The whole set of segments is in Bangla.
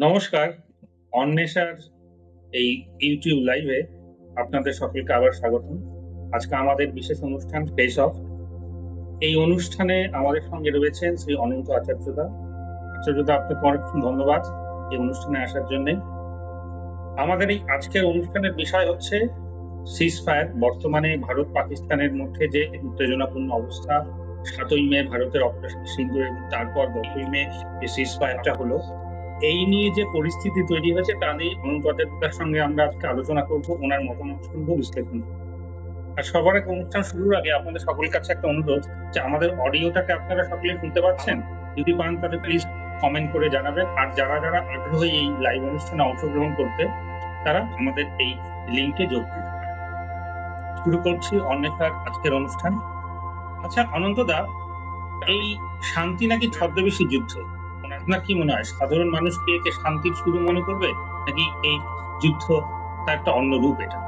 নমস্কার। অন্বেষার এই ইউটিউব লাইভে আপনাদের সকলকে আবার স্বাগতম। আজকে আমাদের বিশেষ অনুষ্ঠান ফেস অফ। এই অনুষ্ঠানে আমাদের সঙ্গে রয়েছেন শ্রী অনন্ত আচার্যদা। আচার্যদা, আপনাকে অনেক ধন্যবাদ এই অনুষ্ঠানে আসার জন্য। আমাদের এই আজকের অনুষ্ঠানের বিষয় হচ্ছে সিজফায়ার। বর্তমানে ভারত পাকিস্তানের মধ্যে যে উত্তেজনাপূর্ণ অবস্থা, 7ই মে ভারতের অপারেশন সিন্দুর এবং তারপর 10ই মে এই সিজফায়ারটা হলো, এই নিয়ে যে পরিস্থিতি তৈরি হয়েছে তা নিয়ে অনন্ত আচার্যদার সঙ্গে আমরা আজকে আলোচনা করবো, ওনার মতামত শুনবো, বিশ্লেষণ করবো। আর সবার আগে অনুষ্ঠান শুরুর আগে আপনাদের সকলের কাছে একটা অনুরোধ যে আমাদের অডিওটাকে আপনারা সকলে শুনতে পাচ্ছেন? যদি পান তাহলে প্লিজ কমেন্ট করে জানাবেন। আর যারা যারা আগ্রহী এই লাইভ অনুষ্ঠানে অংশগ্রহণ করতে, তারা আমাদের এই লিঙ্কে যোগ দিতে পারে। শুরু করছি অন্বেষার আজকের অনুষ্ঠান। আচ্ছা অনন্তদা, এই শান্তি নাকি ছদ্মবেশী যুদ্ধ, আপনার কি মনে হয়? সাধারণ মানুষ কি একে শান্তির শুরু মনে করবে, নাকি এই যুদ্ধ তার একটা অন্য রূপ? এটা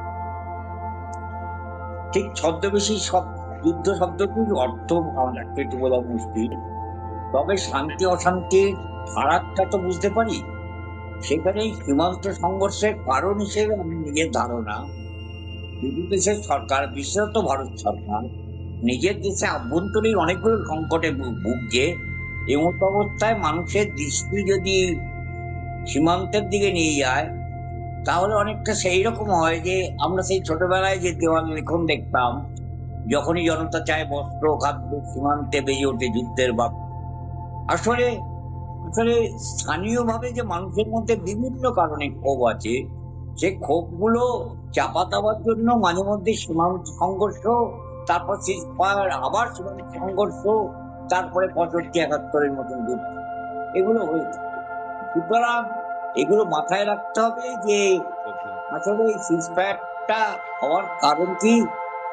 ঠিক ছদ্মবেশী সব যুদ্ধ শব্দটির অর্থ আমাকে একটু বলা মুশকিল, তবে শান্তি অশান্তির ফারাকটা তো বুঝতে পারি। সেখানে সীমান্ত সংঘর্ষের কারণ হিসেবে আমি নিজের ধারণা, দুটি দেশের সরকার, বিশেষত ভারত সরকার নিজের দেশে আভ্যন্তরীণ অনেকগুলো সংকটে ভুগছে। এমত অবস্থায় মানুষের দৃষ্টি যদি সীমান্তের দিকে নিয়ে যায়, তাহলে অনেকটা সেই রকম হয় যে আমরা সেই ছোটবেলায় যে দেওয়াল লিখন দেখতাম, যখনই জনতা চায় বস্ত্র খাদ্য, সীমান্তে বেজে ওঠে যুদ্ধের বাপ। আসলে আসলে স্থানীয়ভাবে যে মানুষের মধ্যে বিভিন্ন কারণে ক্ষোভ আছে, সে ক্ষোভগুলো চাপা দেওয়ার জন্য মাঝে মধ্যে সীমান্ত সংঘর্ষ, তারপর আবার সীমান্ত সংঘর্ষ, তারপরে 75-71-এর মতন যুদ্ধ, এগুলো হয়ে থাকে। সুতরাং এগুলো মাথায় রাখতে হবে যে আসলে এই সিজফায়ারটা হওয়ার কারণ কি,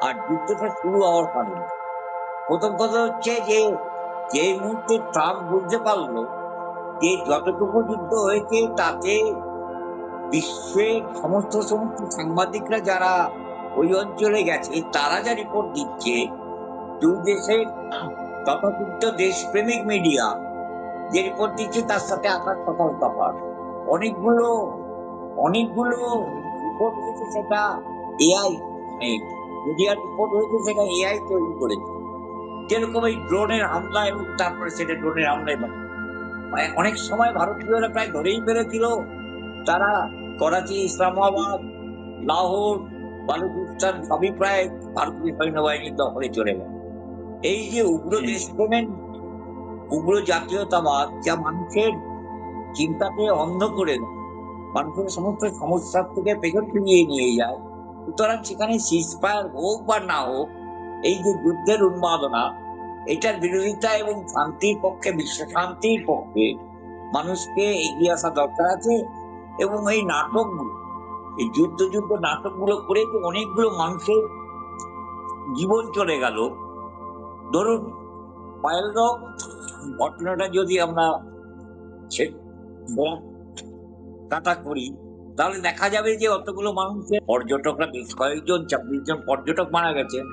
আর যুদ্ধটা শুরু হওয়ার কারণ। প্রথম কথা হচ্ছে যে এই মুহূর্তে ট্রাম্প বুঝতে পারলো যে যতটুকু যুদ্ধ হয়েছে তাতে বিশ্বের সমস্ত সাংবাদিকরা যারা ওই অঞ্চলে গেছে, তারা যা রিপোর্ট দিচ্ছে, দুই দেশের তথাকথিত দেশপ্রেমিক মিডিয়া যে রিপোর্ট দিচ্ছে, তার সাথে আকাশ পাতাল তফাৎ। অনেকগুলো রিপোর্ট হয়েছে, সেটা এআই, মিডিয়ার রিপোর্ট হয়েছে, সেটা এআই তৈরি করেছে। যেরকম এই ড্রোনের হামলা, এবং তারপরে সেটা ড্রোনের হামলায় অনেক সময় ভারতীয়রা প্রায় ধরেই পেরেছিল তারা করাচি, ইসলামাবাদ, লাহোর, বালুচিস্তান সবই প্রায় ভারতীয় সৈন্যবাহিনীর দখলে চলে গেল। এই যে উগ্র দেশপ্রেমের, উগ্র জাতীয়তাবাদ, যা মানুষের চিন্তাকে অন্ধ করে দেয়, মানুষের সমস্ত সমস্যার থেকে পেছন ফিরিয়ে নিয়ে যায়। সুতরাং সেখানে সিজফায়ার হোক বা না হোক, এই যে যুদ্ধের উন্মাদনা, এটার বিরোধিতা এবং শান্তির পক্ষে, বিশ্ব শান্তির পক্ষে মানুষকে এগিয়ে আসা দরকার আছে। এবং এই নাটকগুলো, এই যুদ্ধ নাটকগুলো করে যে অনেকগুলো মানুষের জীবন চলে গেল। ধরুন পায়েলরক ঘটনাটা যদি আমরা কাটা করি, তাহলে দেখা যাবে যে অতগুলো মানুষের, পর্যটকরা, বেশ কয়েকজন 26 জন পর্যটক মারা গেছেন।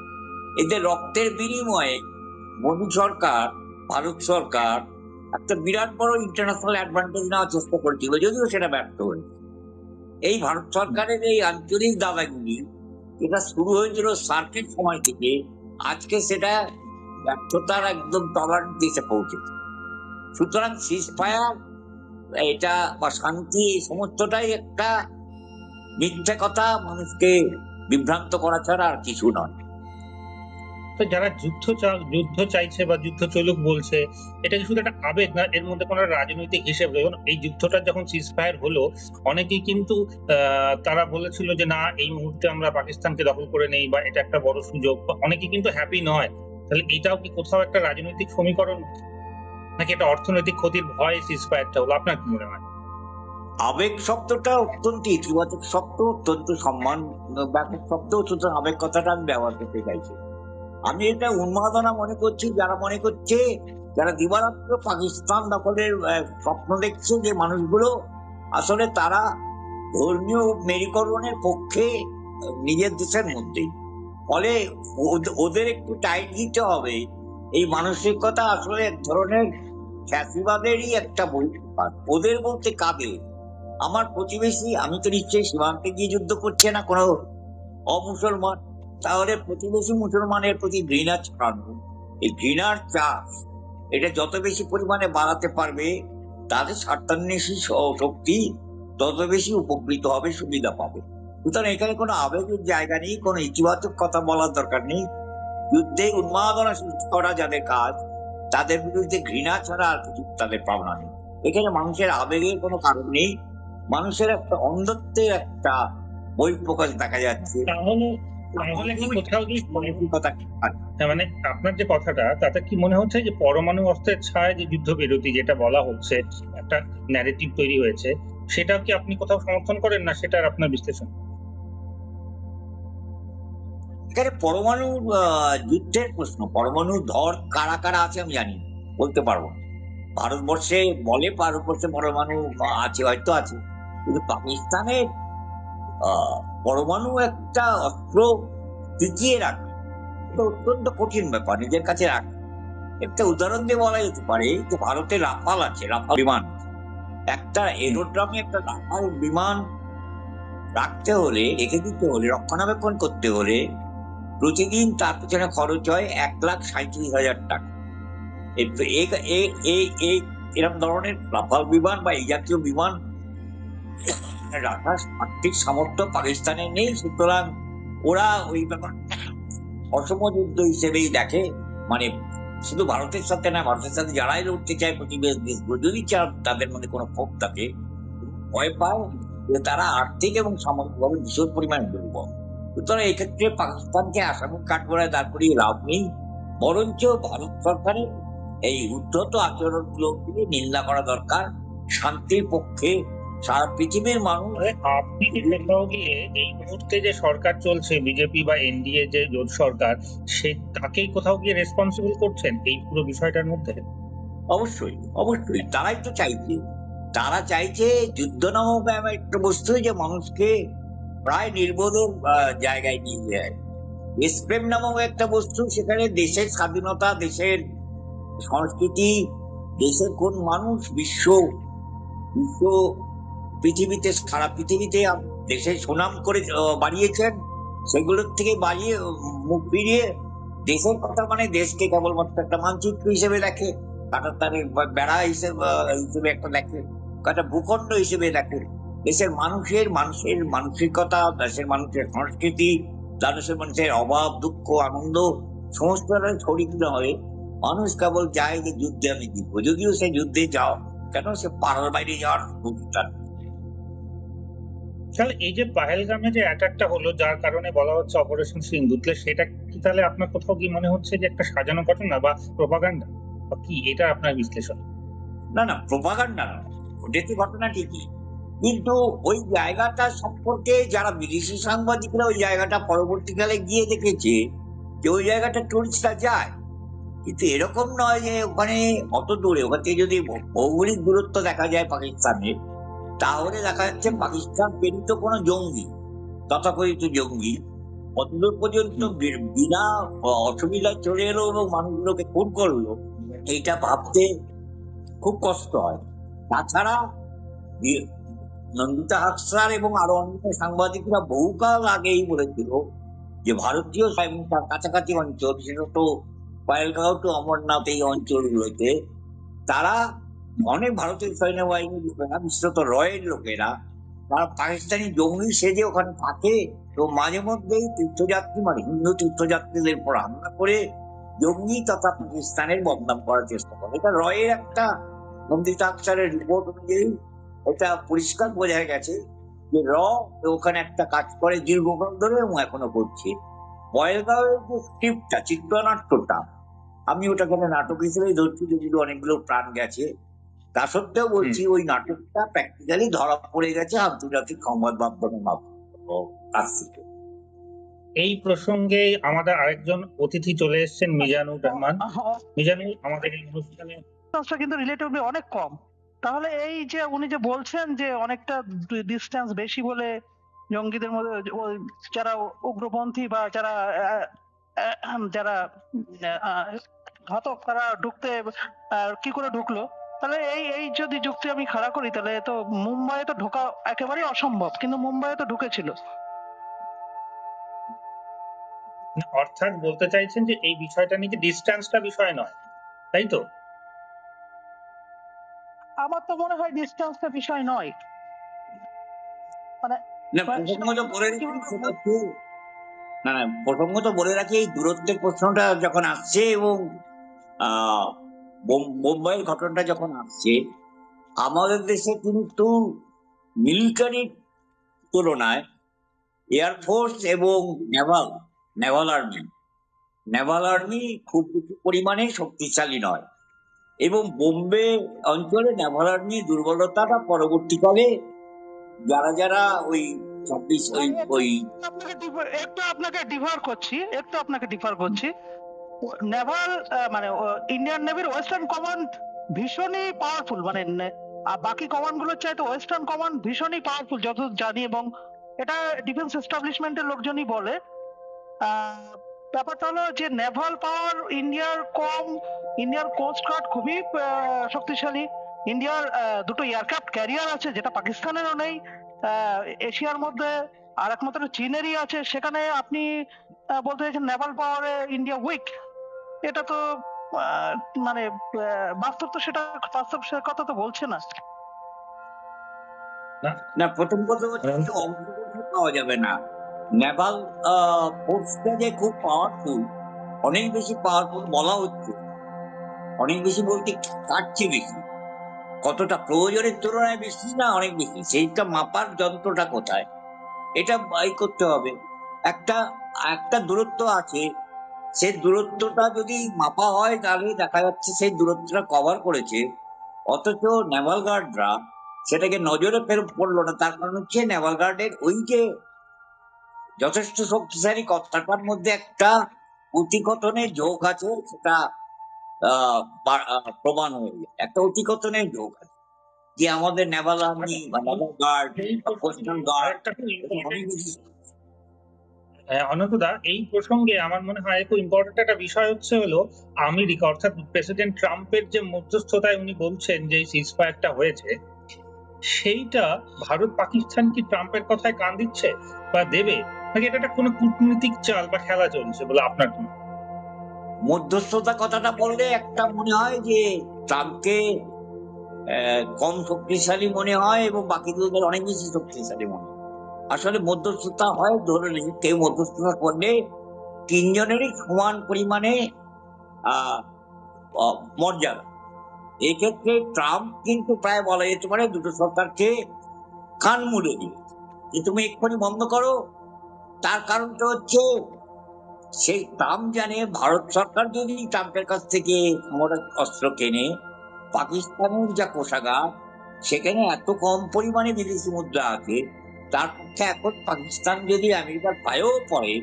এদের রক্তের বিনিময়ে মোদী সরকার, ভারত সরকার একটা বিরাট বড় ইন্টারন্যাশনাল অ্যাডভান্টেজ নেওয়ার চেষ্টা করেছিল, যদিও সেটা ব্যর্থ হয়েছে। এই ভারত সরকারের এই আঞ্চলিক দাদাগিরি, যেটা শুরু হয়েছিল সার্কের সময় থেকে, আজকে সেটা ব্যর্থতার একদম তলার দেশে পৌঁছেছে। সুতরাং সিজফায়ার এটা বা শান্তি, এই সমস্তটাই একটা মিথ্যা কথা, মানুষকে বিভ্রান্ত করা ছাড়া আর কিছু নয়। তো যারা যুদ্ধ চাইছে বা যুদ্ধ চলুক বলছে, এটা শুধু একটা আবেগ না, এর মধ্যে কোনো রাজনৈতিক হিসেব রয়েছে। এই যুদ্ধটা যখন সিজফায়ার হলো, অনেকেই কিন্তু তারা বলেছিল যে না, এই মুহূর্তে আমরা পাকিস্তানকে দখল করে নেই, বা এটা একটা বড় সুযোগ, অনেকে কিন্তু হ্যাপি নয়। তাহলে এটাও কি কোথাও একটা রাজনৈতিক সমীকরণ, নাকি এটা অর্থনৈতিক ক্ষতির ভয় সিজফায়ারটা হলো? আপনার কি মনে হয়? আবেগ শব্দটা অত্যন্ত ইতিবাচক শব্দ, অত্যন্ত সম্মান ব্যাপক শব্দ, সুতরাং আবেগ কথাটা আমি ব্যবহার করতে চাইছি। আমি এটা উন্মাদনা মনে করছি, যারা দিবারাত্র পাকিস্তান দখলের স্বপ্ন দেখছে, যে মানুষগুলো আসলে তারা ধর্মীয় মেরুকরণের পক্ষে নিজের দেশের মধ্যেই। ফলে ওদের একটু টাইট দিতে হবে। এই মানসিকতা আসলে এক ধরনের ফ্যাসিবাদেরই একটা বহিঃপ্রকাশ। ওদের বলতে কাদের? আমার প্রতিবেশী, আমি তো নিশ্চয়ই সীমান্তে গিয়ে যুদ্ধ করছে না কোনো অমুসলমান, তাহলে প্রতিবেশী মুসলমানের প্রতি ঘৃণা ছড়ানো, এই ঘৃণার চাষ এটা যত বেশি পরিমাণে বাড়াতে পারবে, তাদের স্বার্থান্বেষী শক্তি তত বেশি উপকৃত হবে, সুবিধা পাবে। সুতরাং এখানে কোনো আবেগের জায়গা নেই, কোনো ইতিবাচক কথা বলার দরকার নেই। যুদ্ধে উন্মাদনা সৃষ্টি করা যাদের কাজ, তাদের বিরুদ্ধে ঘৃণা ছাড়া আর কিছু তাদের পাওনা নেই। এখানে মানুষের আবেগের কোনো কারণ নেই, মানুষের একটা অন্ধত্বের একটা বহিঃপ্রকাশ দেখা যাচ্ছে। তাহলে কি কোথাও কি মানসিকতা মানে আপনার যে কথাটা, তাতে কি মনে হচ্ছে যে পরমাণু অস্ত্রের ছায় যে যুদ্ধবিরতি যেটা বলা হচ্ছে, একটা ন্যারেটিভ তৈরি হয়েছে, সেটা কি আপনি কোথাও সমর্থন করেন না, সেটার আপনার বিশ্লেষণ? এখানে পরমাণু যুদ্ধের প্রশ্ন, পরমাণু ধর কারা কারা আছে আমি জানি না, বলতে পারবো না। ভারতবর্ষে বলে ভারতবর্ষে পরমাণু আছে, হয়তো আছে, কিন্তু পাকিস্তানের পরমাণু একটা অস্ত্র টিকিয়ে রাখা এটা অত্যন্ত কঠিন ব্যাপার, নিজের কাছে রাখা। একটা উদাহরণ দিয়ে বলা যেতে পারে যে ভারতে রাফাল আছে, রাফাল বিমান। একটা এরোড্রমে একটা রাফাল বিমান রাখতে হলে, রেখে দিতে হলে, রক্ষণাবেক্ষণ করতে হলে প্রতিদিন তার পিছনে খরচ হয় 1,37,000 টাকা। এরকম ধরনের রাফাল বিমান বা এই জাতীয় বিমান রাখার আর্থিক সামর্থ্য পাকিস্তানের নেই। সুতরাং ওরা ওই ব্যাপার অসম যুদ্ধ হিসেবেই দেখে, মানে শুধু ভারতের সাথে না, ভারতের সাথে যারাই লড়তে চায় প্রতিবেশী দেশগুলো, যদি তাদের মধ্যে কোনো ক্ষোভ থাকে, ভয় পায় যে তারা আর্থিক এবং সামরিকভাবে ভীষণ পরিমাণে দুর্বল। সুতরাং এক্ষেত্রে পাকিস্তানকে আসামি কাঠগড়ায় দাঁড় করিয়ে লাভ নেই, বরঞ্চ ভারত সরকারের এই উদ্ধত আচরণগুলোকে নিন্দা করা দরকার। শান্তির পক্ষে সারা পৃথিবীর মানুষ। আপনি কি কোথাও গিয়ে এই মুহূর্তে যে সরকার চলছে, বিজেপি বা এনডিএ যে জোট সরকার, সে তাকেই কোথাও গিয়ে রেসপন্সিবল করছেন এই পুরো বিষয়টার মধ্যে? অবশ্যই অবশ্যই, তারাই তো চাইছে, তারা চাইছে যুদ্ধ নামক একটা বস্তু যে মানুষকে প্রায় নির্বোধের জায়গায় নিয়ে যায়। দেশপ্রেম নামক একটা বস্তু, সেখানে দেশের স্বাধীনতা, দেশের সংস্কৃতি, দেশের কোন মানুষ বিশ্ব বিশ্ব পৃথিবীতে, সারা পৃথিবীতে দেশের সুনাম করে বাড়িয়েছেন, সেগুলোর থেকে বাড়িয়ে মুখ ফিরিয়ে দেশের কথা মানে দেশকে কেবলমাত্র একটা মানচিত্র হিসেবে দেখে, কাঁটাতারের বেড়া হিসেবে একটা দেখে, একটা ভূখণ্ড হিসেবে দেখে। দেশের মানুষের মানুষের মানসিকতা, দেশের মানুষের সংস্কৃতি, মানুষের অভাব, দুঃখ, আনন্দ সমস্ত ছড়িয়ে দিতে হবে। মানুষ কেবল চায় যে যুদ্ধে আমি দিব, যদিও সে যুদ্ধে যাও কেন, সে পাড়ার বাইরে যাওয়ার অধিকার। তাহলে এই যে পাহেলগামে যে অ্যাটাকটা হলো, যার কারণে বলা হচ্ছে অপারেশন সিন্দুর, সেটা কি তাহলে আপনার কোথাও কি মনে হচ্ছে যে একটা সাজানো ঘটনা বা প্রোপাগান্ডা, বা কি এটা আপনার বিশ্লেষণ? না না, প্রোপাগান্ডা না, ঘটেছে ঘটনা ঠিকই, কিন্তু ওই জায়গাটা সম্পর্কে যারা বিদেশি সাংবাদিকরা ওই জায়গাটা পরবর্তীকালে গিয়ে দেখেছে যে ওই জায়গাটা টুরিস্টরা যায়, কিন্তু এরকম নয় যে ওখানে অত দূরে, ওখান থেকে যদি ভৌগোলিক দূরত্ব দেখা যায় পাকিস্তানের, তাহলে দেখা যাচ্ছে পাকিস্তান প্রেরিত কোনো জঙ্গি, তথাকথিত জঙ্গি কতদূর পর্যন্ত বিনা অসুবিধায় চলে এলো এবং মানুষগুলোকে খুন করলো, এইটা ভাবতে খুব কষ্ট হয়। তাছাড়া নন্দিতা হাসরার এবং আরো অন্য সাংবাদিকরা বহুকাল আগেই বলেছিল যে ভারতীয় এবং তার কাছাকাছি অঞ্চল, বিশেষত পায়েলগাঁও টু অমরনাথ, এই অঞ্চলগুলোতে তারা অনেক ভারতীয় সৈন্যবাহিনীর লোকেরা, বিশেষত রয়ের লোকেরা, তারা পাকিস্তানি জঙ্গি সেজে ওখানে থাকে, তো মাঝে মধ্যেই তীর্থযাত্রী মানে হিন্দু তীর্থযাত্রীদের উপর হামলা করে জঙ্গি তথা পাকিস্তানের বদনাম করার চেষ্টা করে। এটা রয়ের একটা নন্দিতা হাসরারের রিপোর্ট অনুযায়ী এটা পরিষ্কার বোঝা গেছে যে ওখানে একটা কাজ করে দীর্ঘকাল ধরে এবং এখনো করছে। বয়েলগাঁওয়ের যে স্ক্রিপ্টটা, চিত্রনাট্যটা, আমি ওটাকে নাটক হিসেবে ধরছি, যেগুলো অনেকগুলো প্রাণ গেছে, তা সত্ত্বেও বলছি ওই নাটকটা প্র্যাকটিক্যালি ধরা পড়ে গেছে আন্তর্জাতিক সংবাদ মাধ্যমের কাছ থেকে। এই প্রসঙ্গে আমাদের আরেকজন অতিথি চলে এসেছেন, মিজানুর রহমান। মিজানুর, আমাদের এই অনুষ্ঠানে কিন্তু রিলেটিভলি অনেক কম, তাহলে এই যে উনি যে বলছেন যে অনেকটা ডিস্টেন্স বেশি বলে জঙ্গিদের মধ্যে যারা উগ্রপন্থী বা যারা যারা ঘাতক, তারা ঢুকতে কি করে ঢুকলো, তাহলে এই এই যদি যুক্তি আমি খাড়া করি, তাহলে তো মুম্বাইয়ে তো ঢোকা একেবারেই অসম্ভব, কিন্তু মুম্বাইয়ে তো ঢুকেছিল। অর্থাৎ বলতে চাইছেন যে এই বিষয়টা নিয়ে ডিস্টেন্সটা বিষয় নয়, তাই তো? আমার তো মনে হয় ডিস্টেন্সটা বিষয় নয়, মানে না, প্রসঙ্গত বলে রাখি সেটা হচ্ছে, না না, প্রসঙ্গত বলে রাখি এই দূরত্বের প্রশ্নটা যখন আসছে এবং আহ মুম্বাইয়ের ঘটনাটা যখন আসছে, আমাদের দেশে কিন্তু মিলিটারির তুলনায় এয়ারফোর্স এবং নেভাল আর্মি খুব বেশি পরিমাণে শক্তিশালী নয়, এবং বোম্বে অঞ্চলে নেভাল আর্মি দুর্বলতাটা পরবর্তীকালে যারা যারা ওই 26 ওই একটু আপনাকে ডিফার করছি। নেভাল মানে ইন্ডিয়ান নেভির ওয়েস্টার্ন কমান্ড ভীষণই পাওয়ারফুল, মানে আর বাকি কমান্ড গুলোর চাইতে ওয়েস্টার্ন কমান্ড ভীষণই পাওয়ারফুল যতদূর জানি, এবং এটা ডিফেন্স এস্টাবলিশমেন্টের লোকজনই বলে। ব্যাপারটা হলো যে নেভাল পাওয়ার ইন্ডিয়ার কম, ইন্ডিয়ার কোস্ট গার্ড খুবই শক্তিশালী, ইন্ডিয়ার দুটো এয়ারক্রাফট ক্যারিয়ার আছে যেটা পাকিস্তানেরও নেই, এশিয়ার মধ্যে আর একমাত্র চীনেরই আছে, সেখানে আপনি বলতে চাইছেন নেভাল পাওয়ারে ইন্ডিয়া উইক। এটা তো মানে বাস্তব তো সেটা, বাস্তব সে কথা তো বলছে না। না, প্রথম কথা হচ্ছে অংশগ্রহণ পাওয়া যাবে না। নেভাল ফোর্সটা যে খুব পাওয়ারফুল, অনেক বেশি পাওয়ারফুল বলা হচ্ছে, অনেক বেশি বলতে তার চেয়ে বেশি, কতটা প্রয়োজনের তুলনায় বেশি না অনেক বেশি, সেইটা মাপার যন্ত্রটা কোথায় এটা বাই করতে হবে। একটা একটা দূরত্ব আছে, সেই দূরত্বটা যদি মাপা হয় তাহলে দেখা যাচ্ছে সেই দূরত্বটা কভার করেছে, অথচ নেভাল গার্ডরা সেটাকে নজরে পড়লো না। তার কারণ হচ্ছে নেভাল গার্ডের ওই যে যথেষ্ট শক্তিশালী কথাটার মধ্যে একটা অতিকথনের ঝোঁক আছে, সেটা প্রমাণ হয়ে যায়, একটা অতিকথনের ঝোঁক আছে যে আমাদের নেভাল আর্মি বা নেভাল গার্ড কোস্টাল গার্ড অনন্তদা, এই প্রসঙ্গে আমার মনে হয় খুব ইম্পর্টেন্ট একটা বিষয় হলো আমেরিকা, অর্থাৎ প্রেসিডেন্ট ট্রাম্পের যে মধ্যস্থতায় উনি বলছেন যে সিজফায়ারটা হয়েছে, সেইটা ভারত পাকিস্তান কি ট্রাম্পের কথায় কান দিচ্ছে বা দেবে, নাকি এটা কোনো কূটনৈতিক চাল বা খেলা চলছে বলে আপনার কি? মধ্যস্থতা কথাটা বললে একটা মনে হয় যে ট্রাম্পকে কম শক্তিশালী মনে হয় এবং বাকিদের অনেক বেশি শক্তিশালী মনে হয়। আসলে মধ্যস্থতা হয় ধরে নিই কেউ মধ্যস্থতা করলে তিনজনেরই সমান পরিমাণে মর্যাদা। এক্ষেত্রে ট্রাম্প কিন্তু প্রায় বলা যেতে পারে দুটো সরকারকে কান মুড়ে দিবে যে তুমি এক্ষুনি বন্ধ করো। তার কারণটা হচ্ছে সেই ট্রাম্প জানে ভারত সরকার যদি ট্রাম্পের কাছ থেকে অস্ত্র কেনে, পাকিস্তানের যা কোষাগার সেখানে এত কম পরিমাণে বিদেশি মুদ্রা আছে, তার পক্ষে এখন পাকিস্তান যদি আমেরিকার পায়েও পড়ে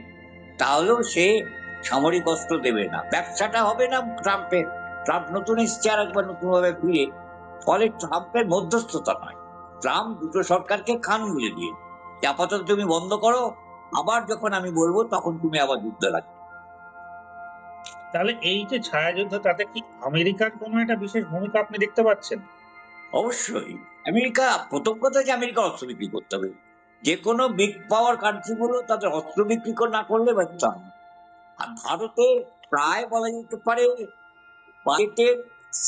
তাহলেও সে সামরিক অস্ত্র দেবে না, ব্যবসাটা হবে না ট্রাম্পের। ট্রাম্প নতুন এসছে আর একবার নতুন ভাবে ফিরে, ফলে ট্রাম্পের মধ্যস্থতা নয়, ট্রাম্প দুটো সরকারকে কান মুড়ে দিয়ে আপাতত তুমি বন্ধ করো, আবার যখন আমি বলবো তখন তুমি আবার যুদ্ধ লাগবে। তাহলে এই যে ছায়াযুদ্ধ, তাতে কি আমেরিকার কোনো একটা বিশেষ ভূমিকা আপনি দেখতে পাচ্ছেন? অবশ্যই আমেরিকা, প্রথম কথা যে আমেরিকা অস্ত্র বিক্রি করতে হবে, যে কোনো বিগ পাওয়ার কান্ট্রি গুলো তাদের অস্ত্র বিক্রি না করলে ব্যর্থ হয়। আর ভারতে প্রায় বলা যেতে পারে বাজেটের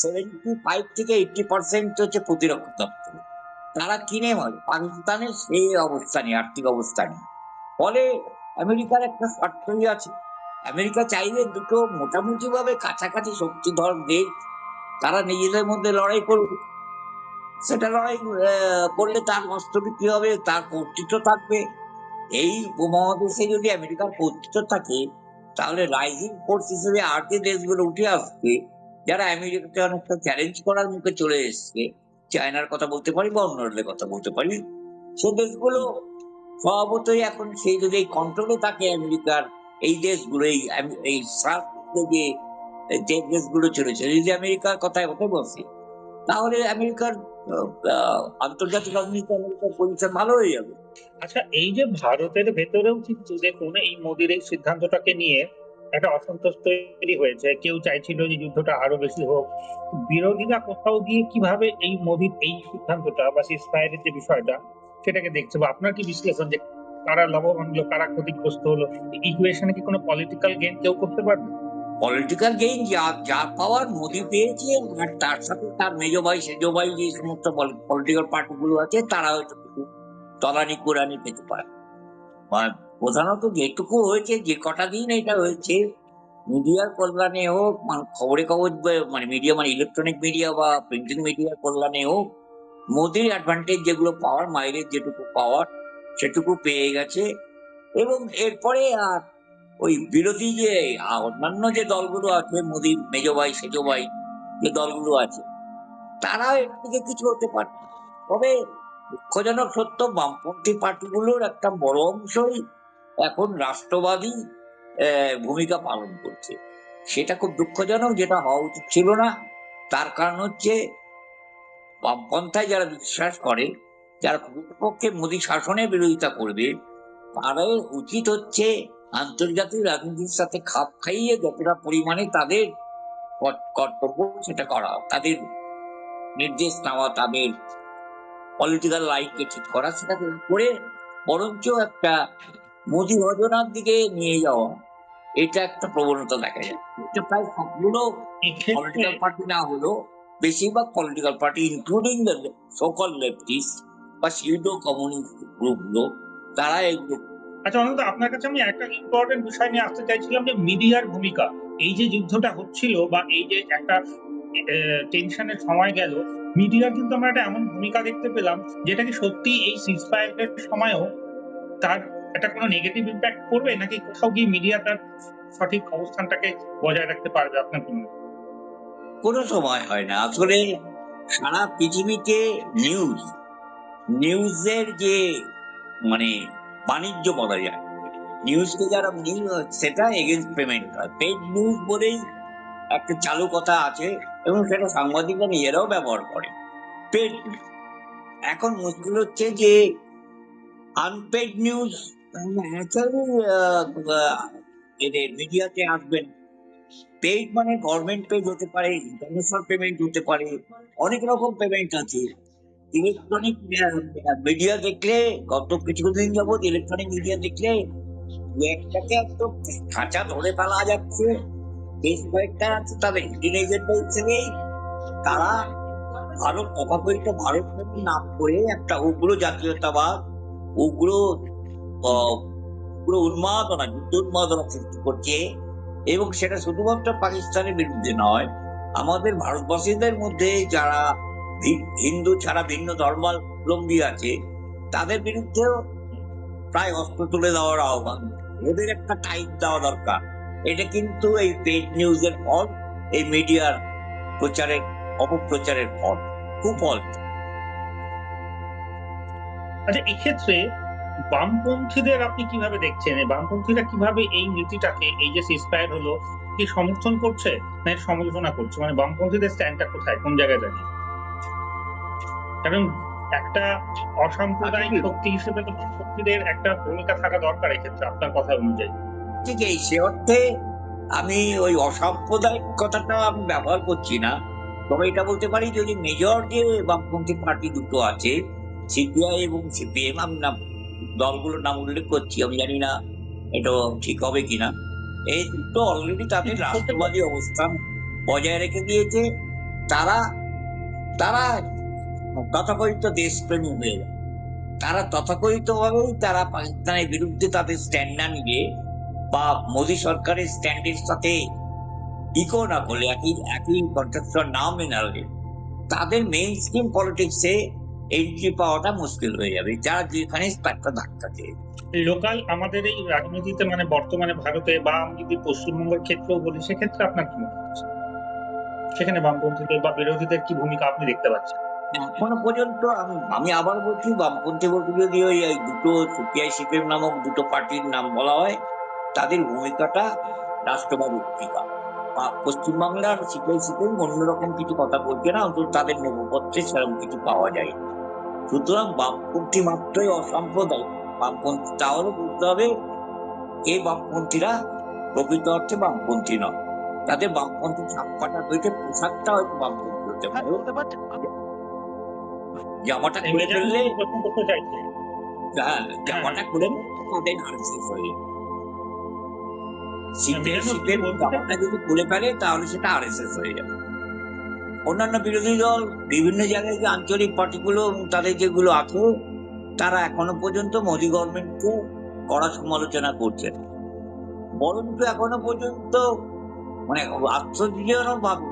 75 থেকে 80% হচ্ছে প্রতিরক্ষা দপ্তর, তারা কিনে হয়। পাকিস্তানের সেই অবস্থা নেই, আর্থিক অবস্থা নেই, ফলে আমেরিকার একটা স্বার্থই আছে। আমেরিকা চাইলে দুটো মোটামুটি ভাবে কাছাকাছি শক্তিধর দেশ তারা নিজেদের মধ্যে লড়াই করবে, সেটা লড়াই করলে তার অস্ত্র বিক্রি হবে, তার কর্তৃত্ব থাকবে। এই উপমহাদেশে যদি আমেরিকার কর্তৃত্ব থাকে তাহলে রাইজিং ফোর্স হিসেবে আর যে দেশগুলো উঠে আসবে যারা আমেরিকাকে অনেকটা চ্যালেঞ্জ করার মুখে চলে এসছে, চায়নার কথা বলতে পারি বা অন্যদের কথা বলতে পারি, সে দেশগুলো স্বভাবতই এখন সেই যদি কন্ট্রোলে থাকে আমেরিকার, এই দেশগুলো এই যে দেশগুলো চলেছে যদি আমেরিকার কথায় হতে বসে, তাহলে আমেরিকার আন্তর্জাতিক রাজনীতি আমেরিকার পজিশন ভালো হয়ে যাবে। আচ্ছা, এই যে ভারতের ভেতরেও কিন্তু দেখুন এই মোদির এই সিদ্ধান্তটাকে নিয়ে একটা অসন্তোষ তৈরি হয়েছে, কেউ চাইছিল যে যুদ্ধটা আরো বেশি হোক। বিরোধীরা কোথাও গিয়ে কিভাবে এই মোদির এই সিদ্ধান্তটা বা সিজফায়ারের যে বিষয়টা সেটাকে দেখছে, বা আপনার কি বিশ্লেষণ যে কারা লাভবান হলো, কারা ক্ষতিগ্রস্ত হলো, ইকুয়েশনে কি কোনো পলিটিক্যাল গেইন কেউ করতে পারবে? পলিটিক্যাল গেইন যা পাওয়ার মোদি পেয়েছে, আর তার সাথে তার মেজো ভাই সেজো ভাই যে সমস্ত পলিটিক্যাল পার্টি গুলো আছে তারা হয়তো কিছু তলানি কোরআনি পেতে পারে। প্রধানত যেটুকু হয়েছে, যে কটা দিন এটা হয়েছে, মিডিয়ার কল্যাণে হোক, খবরে কাগজ মানে মিডিয়া, মানে ইলেকট্রনিক মিডিয়া বা প্রিন্টিং মিডিয়ার কল্যাণে হোক, মোদির অ্যাডভান্টেজ যেগুলো পাওয়ার, মাইলেজ যেটুকু পাওয়ার সেটুকু পেয়ে গেছে। এবং এরপরে আর ওই বিরোধী যে অন্যান্য যে দলগুলো আছে, মোদির মেজো ভাই সেজো ভাই যে দলগুলো আছে, তারা এর থেকে কিছু হতে পারে। তবে দুঃখজনক সত্য, বামপন্থী পার্টিগুলোর একটা বড় অংশই এখন রাষ্ট্রবাদী ভূমিকা পালন করছে। সেটা খুব দুঃখজনক, যেটা হওয়া উচিত ছিল না। তার কারণ হচ্ছে, বামপন্থায় যারা বিশ্বাস করে, যারা প্রকৃতপক্ষে মোদী শাসনের বিরোধিতা করবে, তাদের উচিত হচ্ছে আন্তর্জাতিক রাজনীতির সাথে খাপ খাইয়ে যতটা পরিমাণে তাদের কর্তব্য সেটা করা, তাদের নির্দেশ নেওয়া, তাদের পলিটিক্যাল লাইফকে ঠিক করা, সেটা করে বরঞ্চ একটা মোদী ভজনার দিকে নিয়ে যাওয়া, এটা একটা প্রবণতা দেখা যায়। এটা প্রায় সবগুলো পলিটিক্যাল পার্টি না হলেও বেশিরভাগ political party, including the so-called leftist বা সিউডো কমিউনিস্ট গ্রুপগুলো, তারা এগুলো। আচ্ছা অনন্ত, আপনার কাছে আমি একটা ইম্পর্টেন্ট বিষয় নিয়ে আসতে চাইছিলাম, যে মিডিয়ার ভূমিকা। এই যে যুদ্ধটা হচ্ছিল বা এই যে একটা টেনশনের সময় গেল, মিডিয়ার কিন্তু আমরা একটা এমন ভূমিকা দেখতে পেলাম যেটা কি সত্যি এই সিজফায়ারের সময়ও তার একটা কোনো নেগেটিভ ইম্প্যাক্ট করবে, নাকি কোথাও গিয়ে মিডিয়া তার সঠিক অবস্থানটাকে বজায় রাখতে পারবে? আপনার কি মনে হয়? কোনো সময় হয় না আসলে। সারা পৃথিবীতে নিউজের যে মানে বাণিজ্য বলা যায়, নিউজকে যারা সেটা এগেনস্ট পেমেন্ট হয়। পেড নিউজ বলেই একটা চালু কথা আছে, এবং সেটা সাংবাদিকরা নিজেরাও ব্যবহার করে, পেড। এখন মুশকিল হচ্ছে যে আনপেড নিউজ এদের মিডিয়াতে আসবেন। পেড মানে গভর্নমেন্ট পেড হতে পারে, ইন্টারন্যাশনাল পেমেন্ট হতে পারে, অনেক রকম পেমেন্ট আছে। ইলেকট্রনিক মিডিয়া দেখলে, গত কিছুদিন যাবত ইলেকট্রনিক মিডিয়া দেখলে একটাকে একদম খাঁচা ধরে ফেলা যাচ্ছে। বেশ কয়েকটা আছে, তাদের হিডেন এজেন্ডা হিসেবে তারা ভারত তথাকথিত ভারত নাম করে একটা উগ্র জাতীয়তাবাদ, উগ্র উন্মাদনা, যুদ্ধ উন্মাদনা সৃষ্টি করছে। এবং সেটা শুধুমাত্র পাকিস্তানের বিরুদ্ধে নয়, আমাদের ভারতবাসীদের মধ্যে যারা হিন্দু ছাড়া ভিন্ন ধর্মাবলম্বী আছে, তাদের বিরুদ্ধেও প্রায় অস্ত্র তুলে দেওয়ার আহ্বান। ওদের একটা টাইপ দেওয়া দরকার। এটা কিন্তু এই পেড নিউজের ফল, এই মিডিয়ার প্রচারের অপপ্রচারের ফল, কুফল। আচ্ছা, এক্ষেত্রে বামপন্থীদের আপনি কিভাবে দেখছেন? বামপন্থীরা কিভাবে এই নীতিটাকে, এই যে সিজফায়ার হলো, কি সমর্থন করছে না এর সমালোচনা করছে? মানে বামপন্থীদের স্ট্যান্ডটা কোথায়, কোন জায়গায় দাঁড়িয়ে? কারণ একটা অসাম্প্রদায়িক শক্তি হিসেবে তো বামপন্থীদের একটা ভূমিকা থাকা দরকার এক্ষেত্রে, আপনার কথা অনুযায়ী। ঠিক এই সে অর্থে আমি ওই অসাম্প্রদায়িক কথাটা আমি ব্যবহার করছি না। তবে এটা বলতে পারি, যদি মেজর যে বামপন্থী পার্টি দুটো আছে, সিপিআই এবং সিপিএম, আমি দলগুলোর নাম উল্লেখ করছি, আমি জানি না এটা ঠিক হবে কিনা, এই দুটো অলরেডি তাদের রাষ্ট্রবাদী অবস্থান বজায় রেখে দিয়েছে। তারা তারা তথাকথিত দেশপ্রেমী হয়ে যায়। তারা তথাকথিত ভাবেই তারা পাকিস্তানের বিরুদ্ধে তাদের স্ট্যান্ড না নিয়ে, বা মোদী সরকারের স্ট্যান্ডের সাথে ইকো না করলে, একই কন্ট্রাকচুয়াল না মেনে নিলে, তাদের মেইন স্ট্রিম পলিটিক্সে এন্ট্রি পাওয়াটা মুশকিল হয়ে যাবে, যারা যেখানে একটা ধাক্কা খেয়ে। লোকাল আমাদের এই রাজনীতিতে, মানে বর্তমানে ভারতে বা আমি যদি পশ্চিমবঙ্গের ক্ষেত্রেও বলি, সেক্ষেত্রে আপনার কি মনে হচ্ছে, সেখানে বামপন্থীদের বা বিরোধীদের কি ভূমিকা আপনি দেখতে পাচ্ছেন? এখনো পর্যন্ত আমি আবার বলছি, বামপন্থী বলতে যদি ওই দুটো সিপিআই সিপিএম নামক দুটো পার্টির নাম বলা হয়, তাদের ভূমিকাটা রাষ্ট্রবাদী ভূমিকা। পশ্চিমবাংলার সিপিআই সিপিএম অন্যরকম কিছু কথা বলছে না, অন্তত তাদের মুখপত্রে সেরকম কিছু পাওয়া যায়। সুতরাং বামপন্থী মাত্রই অসাম্প্রদায়িক বামপন্থী, তাহলে বুঝতে হবে এই বামপন্থীরা প্রকৃত অর্থে বামপন্থী নয়। তাদের বামপন্থী ছাপ্পাটা হয়েছে, পোশাকটা হয়তো বামপন্থী হতে হ্যাঁ, পারে, বলতে পারছি। জামাটা এই খুলে মেজাজ ফেললে, প্রশ্ন করতে চাইছে। হ্যাঁ, জামাটা খুলে তাদের আরএসএস হয়ে যাবে। শীতের মেজাজ কি শীতের বলতে জামাটা চাইছে? যদি খুলে ফেলে তাহলে সেটা আরএসএস হয়ে যাবে। অন্যান্য বিরোধী দল বিভিন্ন জায়গায় যে আঞ্চলিক পার্টিগুলো তাদের যেগুলো আছে, তারা এখনো পর্যন্ত মোদী গভর্নমেন্টকে কড়া সমালোচনা করছে না। বরঞ্চ এখনো পর্যন্ত মানে আশ্চর্যজনক ভাবে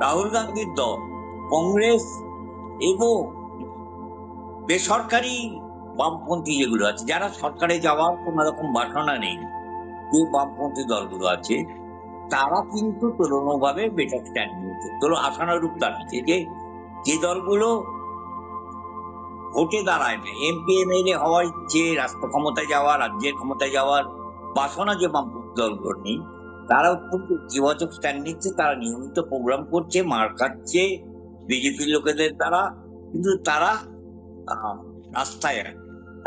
রাহুল গান্ধীর দল, কংগ্রেস এবং বেসরকারি বামপন্থী যেগুলো আছে, যারা সরকারে যাওয়ার কোন রকম বাসনা নেই, যে বামপন্থী দলগুলো আছে, তারা কিন্তু তুলনাভাবে বেটার স্ট্যান্ড নিয়েছে, আশানুরূপ দাঁড়িয়েছে। যে দলগুলো ভোটে দাঁড়ায় না, এমপি এমএলএ হওয়ার ইচ্ছে, রাষ্ট্র ক্ষমতায় যাওয়া, রাজ্যের ক্ষমতায় যাওয়ার বাসনা যে বামপন্থী দলগুলো নেই, তারা অত্যন্ত ইতিবাচক স্ট্যান্ড নিচ্ছে। তারা নিয়মিত প্রোগ্রাম করছে, মার খাচ্ছে বিজেপির লোকেদের দ্বারা, কিন্তু তারা রাস্তায়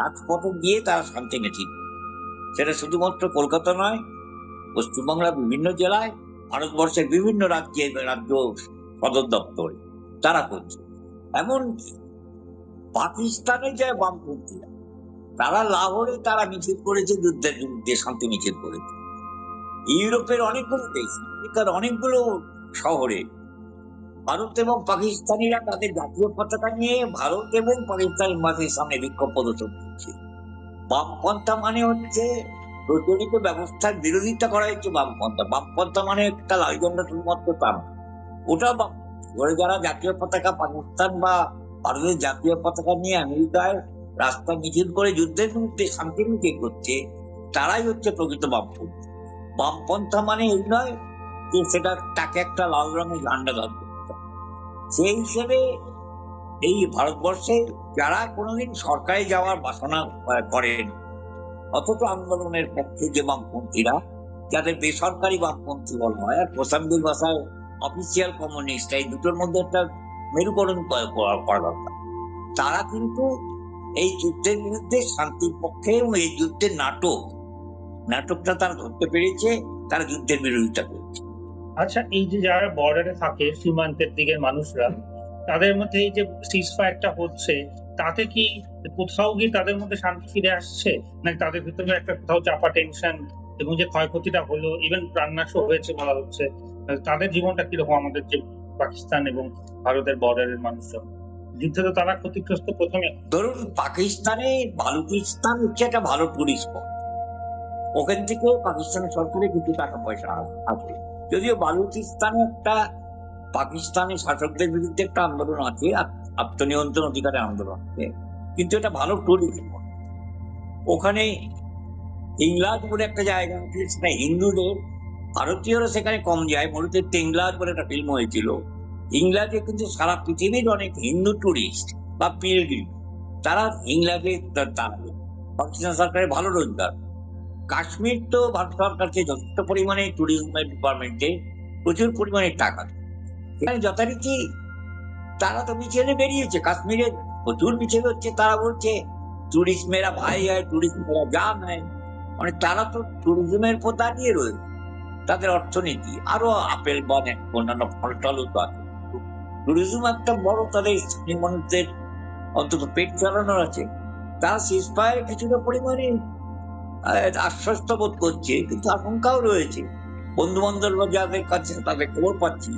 রাজপথে গিয়ে তারা শান্তি মিছিল। সেটা শুধুমাত্র কলকাতা নয়, পশ্চিমবাংলার বিভিন্ন জেলায়, ভারতবর্ষের বিভিন্ন রাজ্য সদর দপ্তরে তারা করছে। এমন পাকিস্তানে যায় বামপন্থীরা, তারা লাহোরে তারা মিছিল করেছে, যুদ্ধের বিরুদ্ধে শান্তি মিছিল করেছে। ইউরোপের অনেকগুলো দেশ, আমেরিকার অনেকগুলো শহরে ভারত এবং পাকিস্তানিরা তাদের জাতীয় পতাকা নিয়ে ভারত এবং পাকিস্তান এম্বাসির সামনে বিক্ষোভ প্রদর্শন করছে। বামপন্থা মানে হচ্ছে প্রচলিত ব্যবস্থার বিরোধিতা করা হচ্ছে বামপন্থা। বামপন্থা মানে একটা লাইজন্ড শুধুমাত্র তা না, ওটা ওরা যারা জাতীয় পতাকা পাকিস্তান বা ভারতের জাতীয় পতাকা নিয়ে আমেরিকায় রাস্তা মিছিল করে যুদ্ধের বিরুদ্ধে শান্তি মিছিল করছে, তারাই হচ্ছে প্রকৃত বামপন্থী। বামপন্থা মানে এই নয় যে সেটা তাকে একটা লাল রঙের ঝান্ডা ধরবে। সেই হিসেবে এই ভারতবর্ষে যারা কোনোদিন সরকারে যাওয়ার বাসনা করেন, অথচ আন্দোলনের পক্ষে যে বামপন্থীরা, যাদের বেসরকারি বামপন্থী বলা হয়, আর প্রশান্তির ভাষায় অফিসিয়াল কমিউনিস্ট, এই দুটোর মধ্যে একটা মেরুকরণ করা দরকার। তারা কিন্তু এই যুদ্ধের বিরুদ্ধে শান্তির পক্ষে, এবং এই যুদ্ধের নাটকটা তারা ধরতে পেরেছে, তারা যুদ্ধের বিরোধিতা করেছে। আচ্ছা, এই যে যারা বর্ডারে থাকে, সীমান্তের দিকের মানুষরা, তাদের মধ্যে এই যে সিজফায়ারটা হচ্ছে, তাতে কি কোথাও গিয়ে তাদের মধ্যে শান্তি ফিরে আসছে, নাকি তাদের ভিতরে একটা কোথাও চাপা টেনশন, এবং যে ক্ষয়ক্ষতিটা হলো, ইভেন প্রাণনাশও হয়েছে বলা হচ্ছে, তাদের জীবনটা কিরকম? আমাদের যে পাকিস্তান এবং ভারতের বর্ডারের মানুষজন, যুদ্ধে তো তারা ক্ষতিগ্রস্ত প্রথমে। ধরুন, পাকিস্তানে বালুচিস্তান হচ্ছে একটা ভালো টুরিস্ট স্পট, ওখান থেকে পাকিস্তানের সরকারের কিছু টাকা পয়সা আসবে। যদিও বালুচিস্তানে একটা পাকিস্তানি শাসকদের বিরুদ্ধে একটা আন্দোলন আছে, আত্মনিয়ন্ত্রণ অধিকারের আন্দোলন আছে, কিন্তু এটা ভালো টুরিস্ট স্পট। ওখানে ইংলাজ বলে একটা জায়গা আছে, সেটা হিন্দুদের, ভারতীয়রা সেখানে কম যায়। মরুতে ইংলাজ বলে একটা ফিল্ম হয়েছিল। ইংল্যান্ডে কিন্তু সারা পৃথিবীর অনেক হিন্দু টুরিস্ট বা পিলগ্রিম, তারা ইংল্যান্ডে পাকিস্তান সরকারের ভালো রোজগার। কাশ্মীর তো ভারত সরকারকে যথেষ্ট পরিমাণে ট্যুরিজমের ডিপার্টমেন্টে প্রচুর পরিমাণে টাকা, সেখানে যথারীতি তারা তো মিছিলে বেরিয়েছে। কাশ্মীরে প্রচুর মিছিল হচ্ছে, তারা বলছে টুরিস্ট মেরা ভাই হয়, টুরিস্ট মেরা জান হয়। মানে তারা তো ট্যুরিজমের উপর দাঁড়িয়ে রয়েছে, তাদের অর্থনীতি আরো আপেল বা অন্যান্য ফল টলও তো আছে। ট্যুরিজম একটা বড়, তাদের স্থানীয় মানুষদের অন্তত পেট চালানোর আছে। তারা সিজফায়ার কিছুটা পরিমাণে আশ্বস্ত বোধ করছে, কিন্তু আশঙ্কাও রয়েছে। বন্ধু বান্ধব যাদের কাছে তাদের খবর পাচ্ছি,